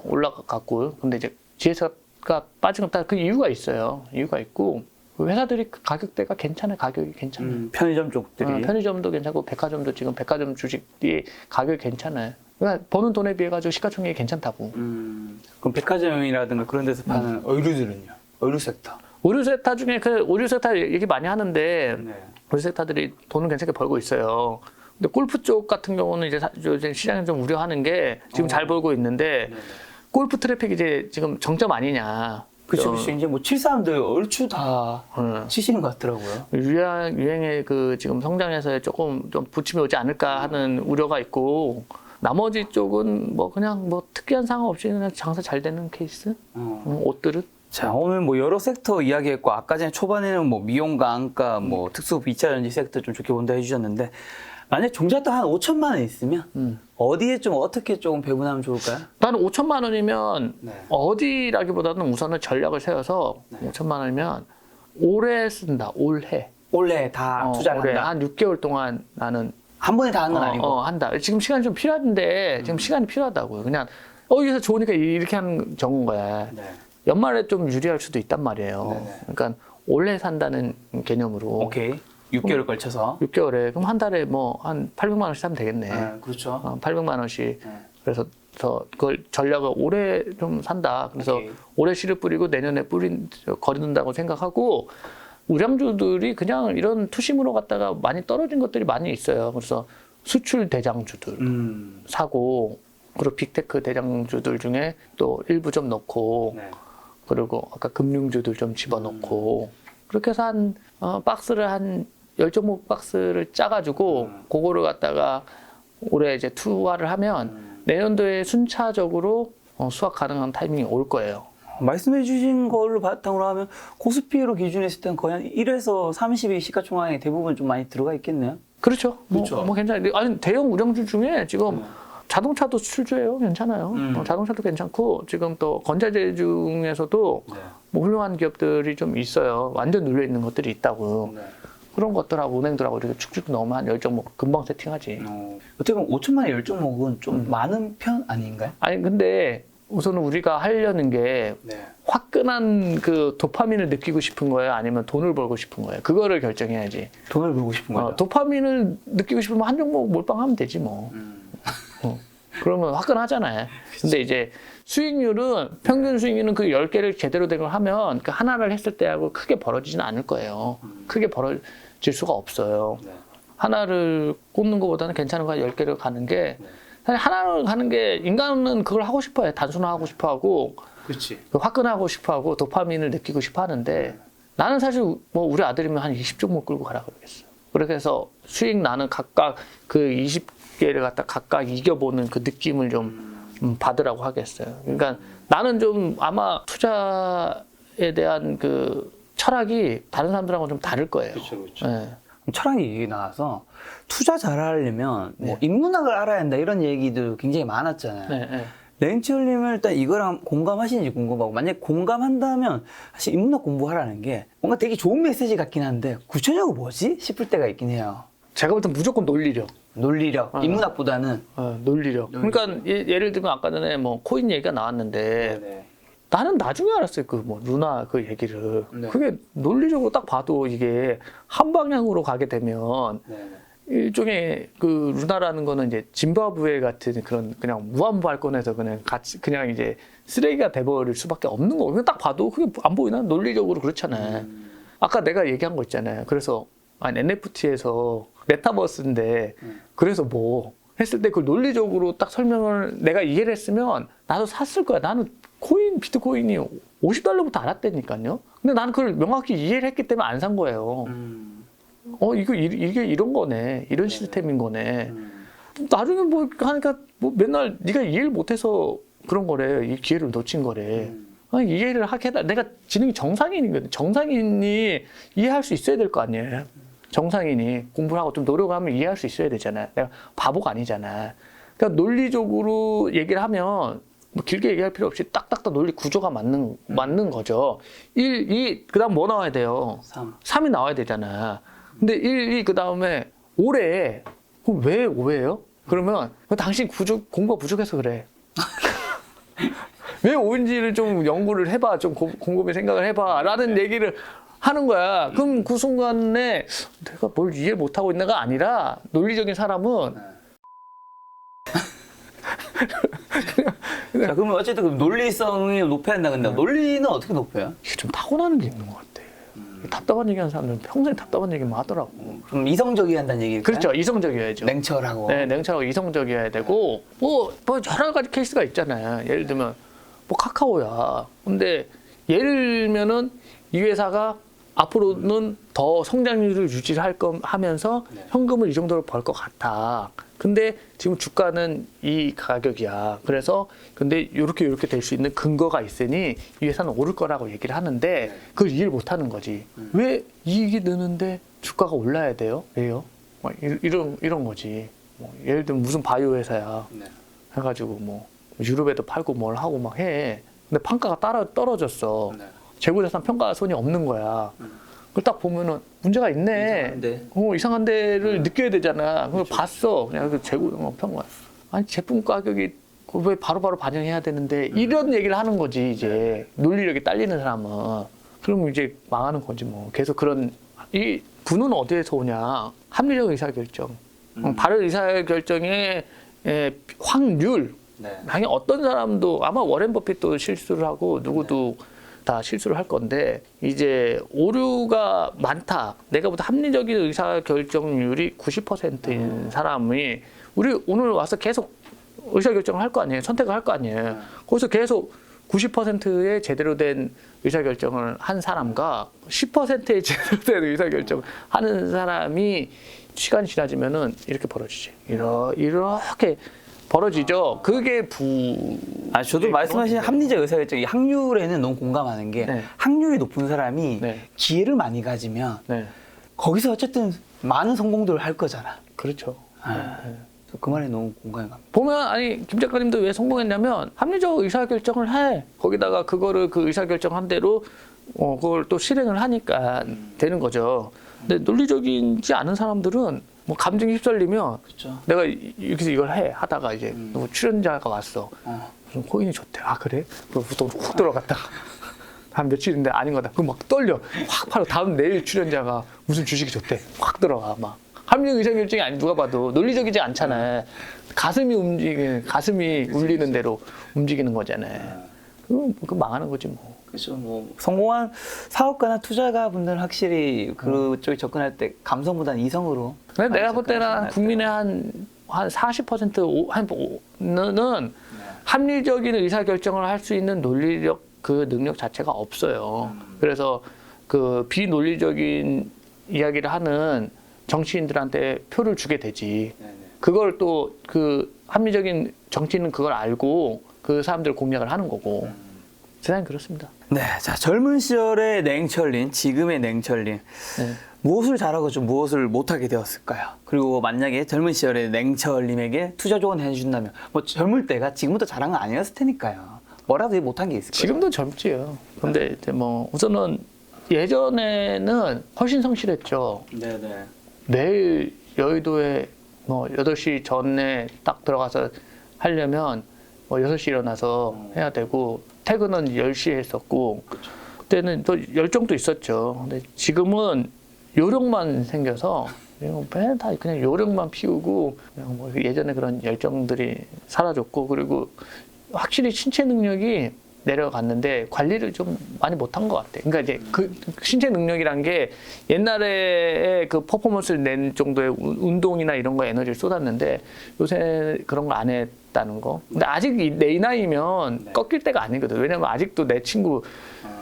올라갔고, 근데 이제 GS가 빠진 건 다 그 이유가 있어요. 이유가 있고 회사들이 가격대가 괜찮아요. 가격이 괜찮아요. 편의점 쪽들이. 편의점도 괜찮고 백화점도 지금 백화점 주식이 가격이 괜찮아요. 그러니까 버는 돈에 비해 가지고 시가총액이 괜찮다고. 그럼 백화점이라든가 그런 데서 파는 의류들은요? 의류 섹터. 의류 세타 중에 그 의류 세타 얘기 많이 하는데 네. 의류 세타들이 돈을 괜찮게 벌고 있어요. 근데 골프 쪽 같은 경우는 이제 시장이 좀 우려하는 게 지금 잘 벌고 있는데 네네. 골프 트래픽이 이제 지금 정점 아니냐. 그쵸. 이제 뭐 73들 얼추 다 치시는 것 같더라고요. 유행의 그 지금 성장에서 조금 좀 부침이 오지 않을까 하는 우려가 있고 나머지 쪽은 뭐 그냥 뭐 특이한 상황 없이 그냥 장사 잘 되는 케이스? 옷들은? 자, 오늘 뭐 여러 섹터 이야기했고, 아까 전에 초반에는 뭐 미용과 안과, 뭐 특수 2차 전지 섹터 좀 좋게 본다 해주셨는데, 만약 종잣돈 한 5천만 원 있으면, 어디에 좀 어떻게 조금 배분하면 좋을까요? 나는 5천만 원이면 네. 어디라기보다는 우선은 전략을 세워서 5천만 원이면 올해 쓴다, 올해. 올해 다 투자를 올해 한다. 한 6개월 동안 나는 한 번에 다 하는 건 아니고. 한다. 지금 시간이 좀 필요한데 지금 시간이 필요하다고요. 그냥 여기서 좋으니까 이렇게 하는 적은 거야. 네. 연말에 좀 유리할 수도 있단 말이에요. 네네. 그러니까 올해 산다는 개념으로 오케이. 6개월 걸쳐서. 6개월에 그럼 한 달에 뭐 한 800만 원씩 사면 되겠네. 네, 그렇죠. 800만 원씩. 네. 그래서 그걸 전략을 올해 좀 산다. 그래서 오케이. 올해 씨를 뿌리고 내년에 거둔다고 생각하고 우량주들이 그냥 이런 투심으로 갔다가 많이 떨어진 것들이 많이 있어요. 그래서 수출 대장주들 사고 그리고 빅테크 대장주들 중에 또 일부 좀 넣고 네. 그리고 아까 금융주들 좀 집어넣고 그렇게 해서 한 박스를 한 10종목 박스를 짜가지고 그거를 갖다가 올해 이제 투하를 하면 내년도에 순차적으로 수확 가능한 타이밍이 올 거예요. 말씀해 주신 걸로 바탕으로 하면 코스피로 기준했을 때는 거의 한 1에서 30이 시가총액에 대부분 좀 많이 들어가 있겠네요. 그렇죠. 그렇죠. 뭐 괜찮아요. 아니 대형 우량주 중에 지금 자동차도 수출주예요. 괜찮아요. 자동차도 괜찮고 지금 또 건자재 중에서도 네. 뭐 훌륭한 기업들이 좀 있어요. 완전 눌려 있는 것들이 있다고. 네. 그런 것들하고 은행들하고 이렇게 축축 넣으면 한 10종목 금방 세팅하지. 어떻게 보면 5천만 원 10종목은 좀 많은 편 아닌가요? 아니 근데 우선은 우리가 하려는 게 네. 화끈한 그 도파민을 느끼고 싶은 거예요? 아니면 돈을 벌고 싶은 거예요? 그거를 결정해야지. 돈을 벌고 싶은 거죠. 도파민을 느끼고 싶으면 한 종목 몰빵하면 되지 뭐. 그러면 화끈하잖아요. 근데 이제 수익률은 평균 수익률은 그 10개를 제대로 된 걸 하면 그 하나를 했을 때하고 크게 벌어지지는 않을 거예요. 크게 벌어질 수가 없어요. 네. 하나를 꼽는 것보다는 괜찮은 거 10개를 가는 게 사실 하나를 가는 게 인간은 그걸 하고 싶어요. 단순화하고 싶어하고 그렇지. 화끈하고 싶어하고 도파민을 느끼고 싶어하는데 나는 사실 뭐 우리 아들이면 한 20종목 끌고 가라 그러겠어. 그렇게 해서 수익 나는 각각 그 20개를 갖다 각각 이겨보는 그 느낌을 좀 받으라고 하겠어요. 그러니까 나는 좀 아마 투자에 대한 그 철학이 다른 사람들하고는 좀 다를 거예요. 그렇죠, 그렇죠. 네. 철학이 얘기 나와서 투자 잘하려면 뭐 인문학을 알아야 한다 이런 얘기도 굉장히 많았잖아요. 네, 네. 렌치올님은 일단 이거랑 공감하시는지 궁금하고 만약 공감한다면 사실 인문학 공부하라는 게 뭔가 되게 좋은 메시지 같긴 한데 구체적으로 뭐지 싶을 때가 있긴 해요. 제가 볼 땐 무조건 논리력. 논리력, 인문학보다는 논리력. 그러니까 예를 들면 아까 전에 뭐 코인 얘기가 나왔는데 네. 나는 나중에 알았어요. 그 뭐 루나 그 얘기를. 네. 그게 논리적으로 딱 봐도 이게 한 방향으로 가게 되면 일종의 그 루나라는 거는 이제 짐바브웨 같은 그런 그냥 무한발권에서 그냥 같이 그냥 이제 쓰레기가 돼버릴 수밖에 없는 거고. 그냥 딱 봐도 그게 안 보이나? 논리적으로 그렇잖아요. 아까 내가 얘기한 거 있잖아요. 그래서 아니 NFT에서 메타버스인데 그래서 뭐 했을 때 그 논리적으로 딱 설명을 내가 이해를 했으면 나도 샀을 거야. 나는 비트코인이 $50부터 알았다니까요. 근데 나는 그걸 명확히 이해를 했기 때문에 안 산 거예요. 이게 이런 거네. 이런 시스템인 거네. 나중에 뭐 하니까 뭐 맨날 네가 이해를 못해서 그런 거래. 이 기회를 놓친 거래. 아니, 이해를 하게 해달. 내가 지능이 정상인이거든. 정상인이 이해할 수 있어야 될 거 아니에요. 정상인이 공부를 하고 좀 노력하면 이해할 수 있어야 되잖아요. 내가 바보가 아니잖아. 그러니까 논리적으로 얘기를 하면 뭐 길게 얘기할 필요 없이 딱딱딱 논리 구조가 맞는 거죠. 1, 2, 그 다음 뭐 나와야 돼요? 3이 나와야 되잖아. 근데 1, 2, 그 다음에 5래. 그럼 왜 5예요? 그러면 당신 공부가 부족해서 그래. 왜 5인지를 좀 연구를 해봐. 좀 곰곰이 생각을 해봐. 라는 얘기를 하는 거야. 그럼 그 순간에 내가 뭘 이해 못하고 있나가 아니라 논리적인 사람은 자, 그러면 어쨌든 그 논리성이 높여야 한다. 근데 논리는 어떻게 높여요? 이게 좀 타고나는 게 있는 것 같아. 답답한 얘기하는 사람들은 평생 답답한 얘기만 하더라고. 그럼 이성적이어야 한다는 얘기일까요? 그렇죠. 이성적이어야죠. 냉철하고. 네, 냉철하고 이성적이어야 되고 뭐 여러 가지 케이스가 있잖아요. 예를 들면 뭐 카카오야. 근데 예를 들면은 이 회사가 앞으로는 더 성장률을 하면서 현금을 이 정도로 벌 것 같아. 근데 지금 주가는 이 가격이야. 그래서 근데 이렇게 될 수 있는 근거가 있으니 이 회사는 오를 거라고 얘기를 하는데 그걸 이해를 못 하는 거지. 왜 이익이 느는데 주가가 올라야 돼요? 왜요? 막 이런 거지. 뭐 예를 들면 무슨 바이오 회사야. 해가지고 뭐 유럽에도 팔고 뭘 하고 막 해. 근데 판가가 떨어졌어. 재고자산 평가손이 없는 거야. 그걸 딱 보면은 문제가 있네. 이상한 데를 느껴야 되잖아. 그걸 봤어. 그냥 그 재고 평가. 아니 제품 가격이 왜 바로바로 반영해야 되는데 이런 얘기를 하는 거지 이제 논리력이 딸리는 사람은. 그러면 이제 망하는 거지 뭐. 계속 그런 이 군은 어디에서 오냐? 합리적 의사결정. 바른 의사결정의 확률. 당연히 어떤 사람도 아마 워렌 버핏도 실수를 하고 누구도 다 실수를 할 건데 이제 오류가 많다. 내가 보다 합리적인 의사결정률이 90%인 사람이 우리 오늘 와서 계속 의사결정을 할 거 아니에요. 선택을 할 거 아니에요. 거기서 계속 90%의 제대로 된 의사결정을 한 사람과 10%의 제대로 된 의사결정을 하는 사람이 시간이 지나지면은 이렇게 벌어지지. 이렇게 벌어지죠. 그게 저도 말씀하신 합리적 의사결정, 이 확률에는 너무 공감하는 게 확률이 높은 사람이 기회를 많이 가지면 거기서 어쨌든 많은 성공들을 할 거잖아. 그렇죠. 그 말에 너무 공감이 갑니다. 보면 아니 김 작가님도 왜 성공했냐면 합리적 의사결정을 해. 거기다가 그거를 그 의사결정한 대로 그걸 또 실행을 하니까 되는 거죠. 근데 논리적이지 않은 사람들은 뭐 감정이 휩쓸리면 내가 여기서 이걸 하다가 이제 누구 출연자가 왔어. 무슨 코인이 좋대. 아 그래? 그럼 훅 들어갔다가 한 며칠인데 아닌 거다. 그럼 막 떨려. 확 팔아. 다음 내일 출연자가 무슨 주식이 좋대. 확 들어가 막. 합리적 의사결정이 아니 누가 봐도 논리적이지 않잖아요. 가슴이 울리는 대로 움직이는 거잖아요. 그 망하는 거지 뭐. 그렇죠. 뭐 성공한 사업가나 투자가 분들은 확실히 그쪽에 접근할 때 감성보다는 이성으로. 근데 내가 볼 때는 국민의 한 40%는 합리적인 의사결정을 할 수 있는 논리력 그 능력 자체가 없어요. 그래서 그 비논리적인 이야기를 하는 정치인들한테 표를 주게 되지. 그걸 또 그 합리적인 정치인은 그걸 알고 그 사람들 공략을 하는 거고. 세상이 그렇습니다. 네, 자 젊은 시절의 냉철린, 지금의 냉철린 무엇을 잘하고 좀 무엇을 못하게 되었을까요? 그리고 만약에 젊은 시절의 냉철님에게 투자 조언을 해준다면 뭐 젊을 때가 지금부터 잘한 건 아니었을 테니까요. 뭐라도 못한 게 있을 거예요. 지금도 젊지요. 근데 이제 뭐 우선은 예전에는 훨씬 성실했죠. 네네. 매일 여의도에 뭐 8시 전에 딱 들어가서 하려면 뭐 6시 일어나서 해야 되고 퇴근은 10시에 했었고 그때는 또 열정도 있었죠. 근데 지금은 요령만 생겨서 다 그냥 요령만 피우고 그냥 뭐 예전에 그런 열정들이 사라졌고 그리고 확실히 신체 능력이 내려갔는데 관리를 좀 많이 못한 것 같아. 그러니까 이제 그 신체 능력이란 게 옛날에 그 퍼포먼스를 낸 정도의 운동이나 이런 거에 에너지를 쏟았는데 요새 그런 거 안 했다는 거. 근데 아직 내 나이면 꺾일 때가 아니거든. 왜냐면 아직도 내 친구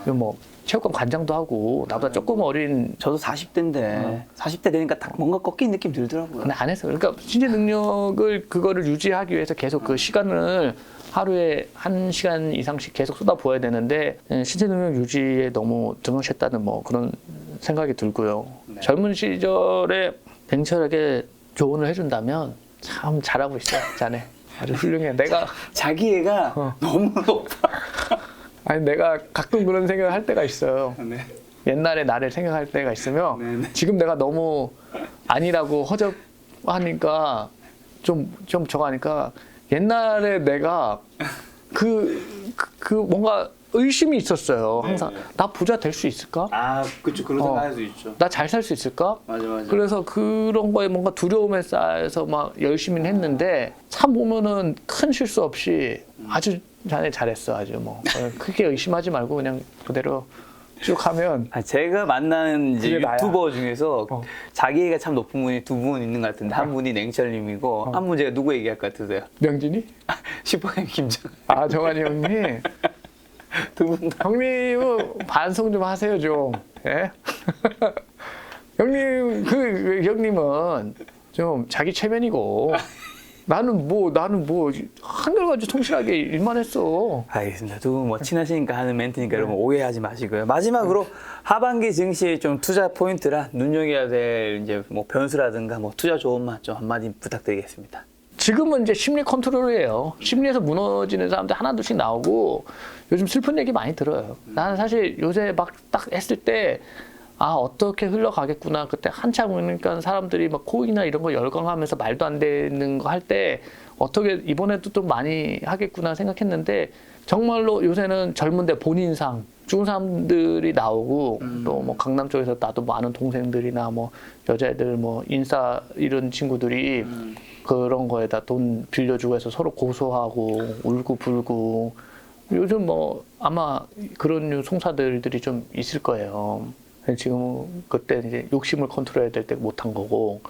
뭐 체육관 관장도 하고 나보다 조금 어린 저도 40대인데 40대 되니까 딱 뭔가 꺾인 느낌 들더라고요. 근데 안 했어요. 그러니까 신체 능력을 그거를 유지하기 위해서 계속 그 시간을 하루에 1시간 이상씩 계속 쏟아부어야 되는데 신체 능력 유지에 너무 등한시했다는 뭐 그런 생각이 들고요. 젊은 시절에 냉철하게 조언을 해준다면 참 잘하고 있어, 자네. 아주 훌륭해. 내가 자기애가 너무 높아. 아니 내가 가끔 그런 생각을 할 때가 있어요. 네. 옛날에 나를 생각할 때가 있으면 네네. 지금 내가 너무 아니라고 허접하니까 좀 저거 하니까 옛날에 내가 그 뭔가 의심이 있었어요. 항상 네네. 나 부자 될 수 있을까? 아, 그쵸. 그런 생각할 수 있죠. 나 잘 살 수 있을까? 맞아. 그래서 그런 거에 뭔가 두려움에 쌓여서 막 열심히 했는데 참 보면은 큰 실수 없이 아주 자네 잘했어. 아주 뭐 크게 의심하지 말고 그냥 그대로 쭉 하면 제가 만나는 이제 그게 나야. 유튜버 중에서 자기애가 참 높은 분이 두 분 있는 것 같은데 한 분이 냉철님이고 한 분 제가 누구 얘기할 것 같으세요? 명진이? 슈퍼맨 김정. 아 정한이 형님. 두 분 다. 형님은 반성 좀 하세요 좀. 예? 형님 형님은 좀 자기 체면이고 나는 뭐 한결같이 성실하게 일만 했어. 알겠습니다. 두 분 뭐 친하시니까 하는 멘트니까 여러분 오해하지 마시고요. 마지막으로 하반기 증시 좀 투자 포인트라 눈여겨야 될 이제 뭐 변수라든가 뭐 투자 조언만 좀 한마디 부탁드리겠습니다. 지금은 이제 심리 컨트롤이에요. 심리에서 무너지는 사람들 하나둘씩 나오고 요즘 슬픈 얘기 많이 들어요. 나는 사실 요새 막 딱 했을 때 아 어떻게 흘러가겠구나. 그때 한참 그러니까 사람들이 막 코인이나 이런 거 열광하면서 말도 안 되는 거 할 때 어떻게 이번에도 또 많이 하겠구나 생각했는데 정말로 요새는 젊은데 본인상 죽은 사람들이 나오고 또 뭐 강남 쪽에서 나도 많은 동생들이나 뭐 여자애들 뭐 인싸 이런 친구들이 그런 거에다 돈 빌려주고 해서 서로 고소하고 울고 불고 요즘 뭐 아마 그런 송사들이 좀 있을 거예요. 지금 그때 이제 욕심을 컨트롤해야 될 때 못한 거고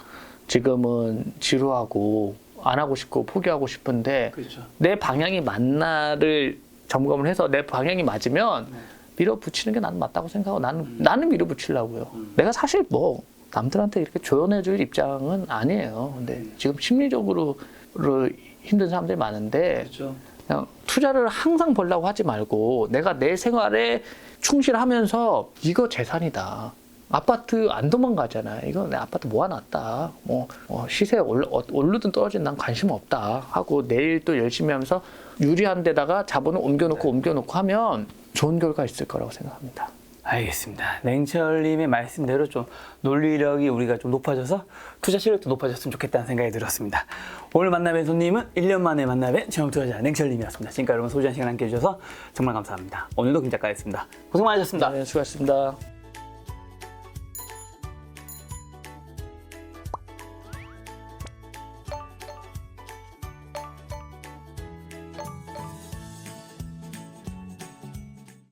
지금은 지루하고 안 하고 싶고 포기하고 싶은데 그렇죠. 내 방향이 맞나를 점검을 해서 내 방향이 맞으면 밀어붙이는 게 나는 맞다고 생각하고 나는 밀어붙이려고요. 내가 사실 뭐 남들한테 이렇게 조언해줄 입장은 아니에요. 근데 지금 심리적으로 힘든 사람들이 많은데 그렇죠. 그냥 투자를 항상 벌려고 하지 말고 내가 내 생활에 충실하면서 이거 재산이다. 아파트 안 도망가잖아. 이거 내 아파트 모아놨다. 시세 오르든 떨어지든 난 관심 없다. 하고 내일 또 열심히 하면서 유리한 데다가 자본을 옮겨놓고 하면 좋은 결과 있을 거라고 생각합니다. 알겠습니다. 냉철님의 말씀대로 좀 논리력이 우리가 좀 높아져서 투자 실력도 높아졌으면 좋겠다는 생각이 들었습니다. 오늘 만나뵌 손님은 1년 만에 만나뵌 전업 투자자 냉철님이었습니다. 지금까지 여러분 소중한 시간 함께 해주셔서 정말 감사합니다. 오늘도 김 작가였습니다. 고생 많으셨습니다. 네, 수고하셨습니다.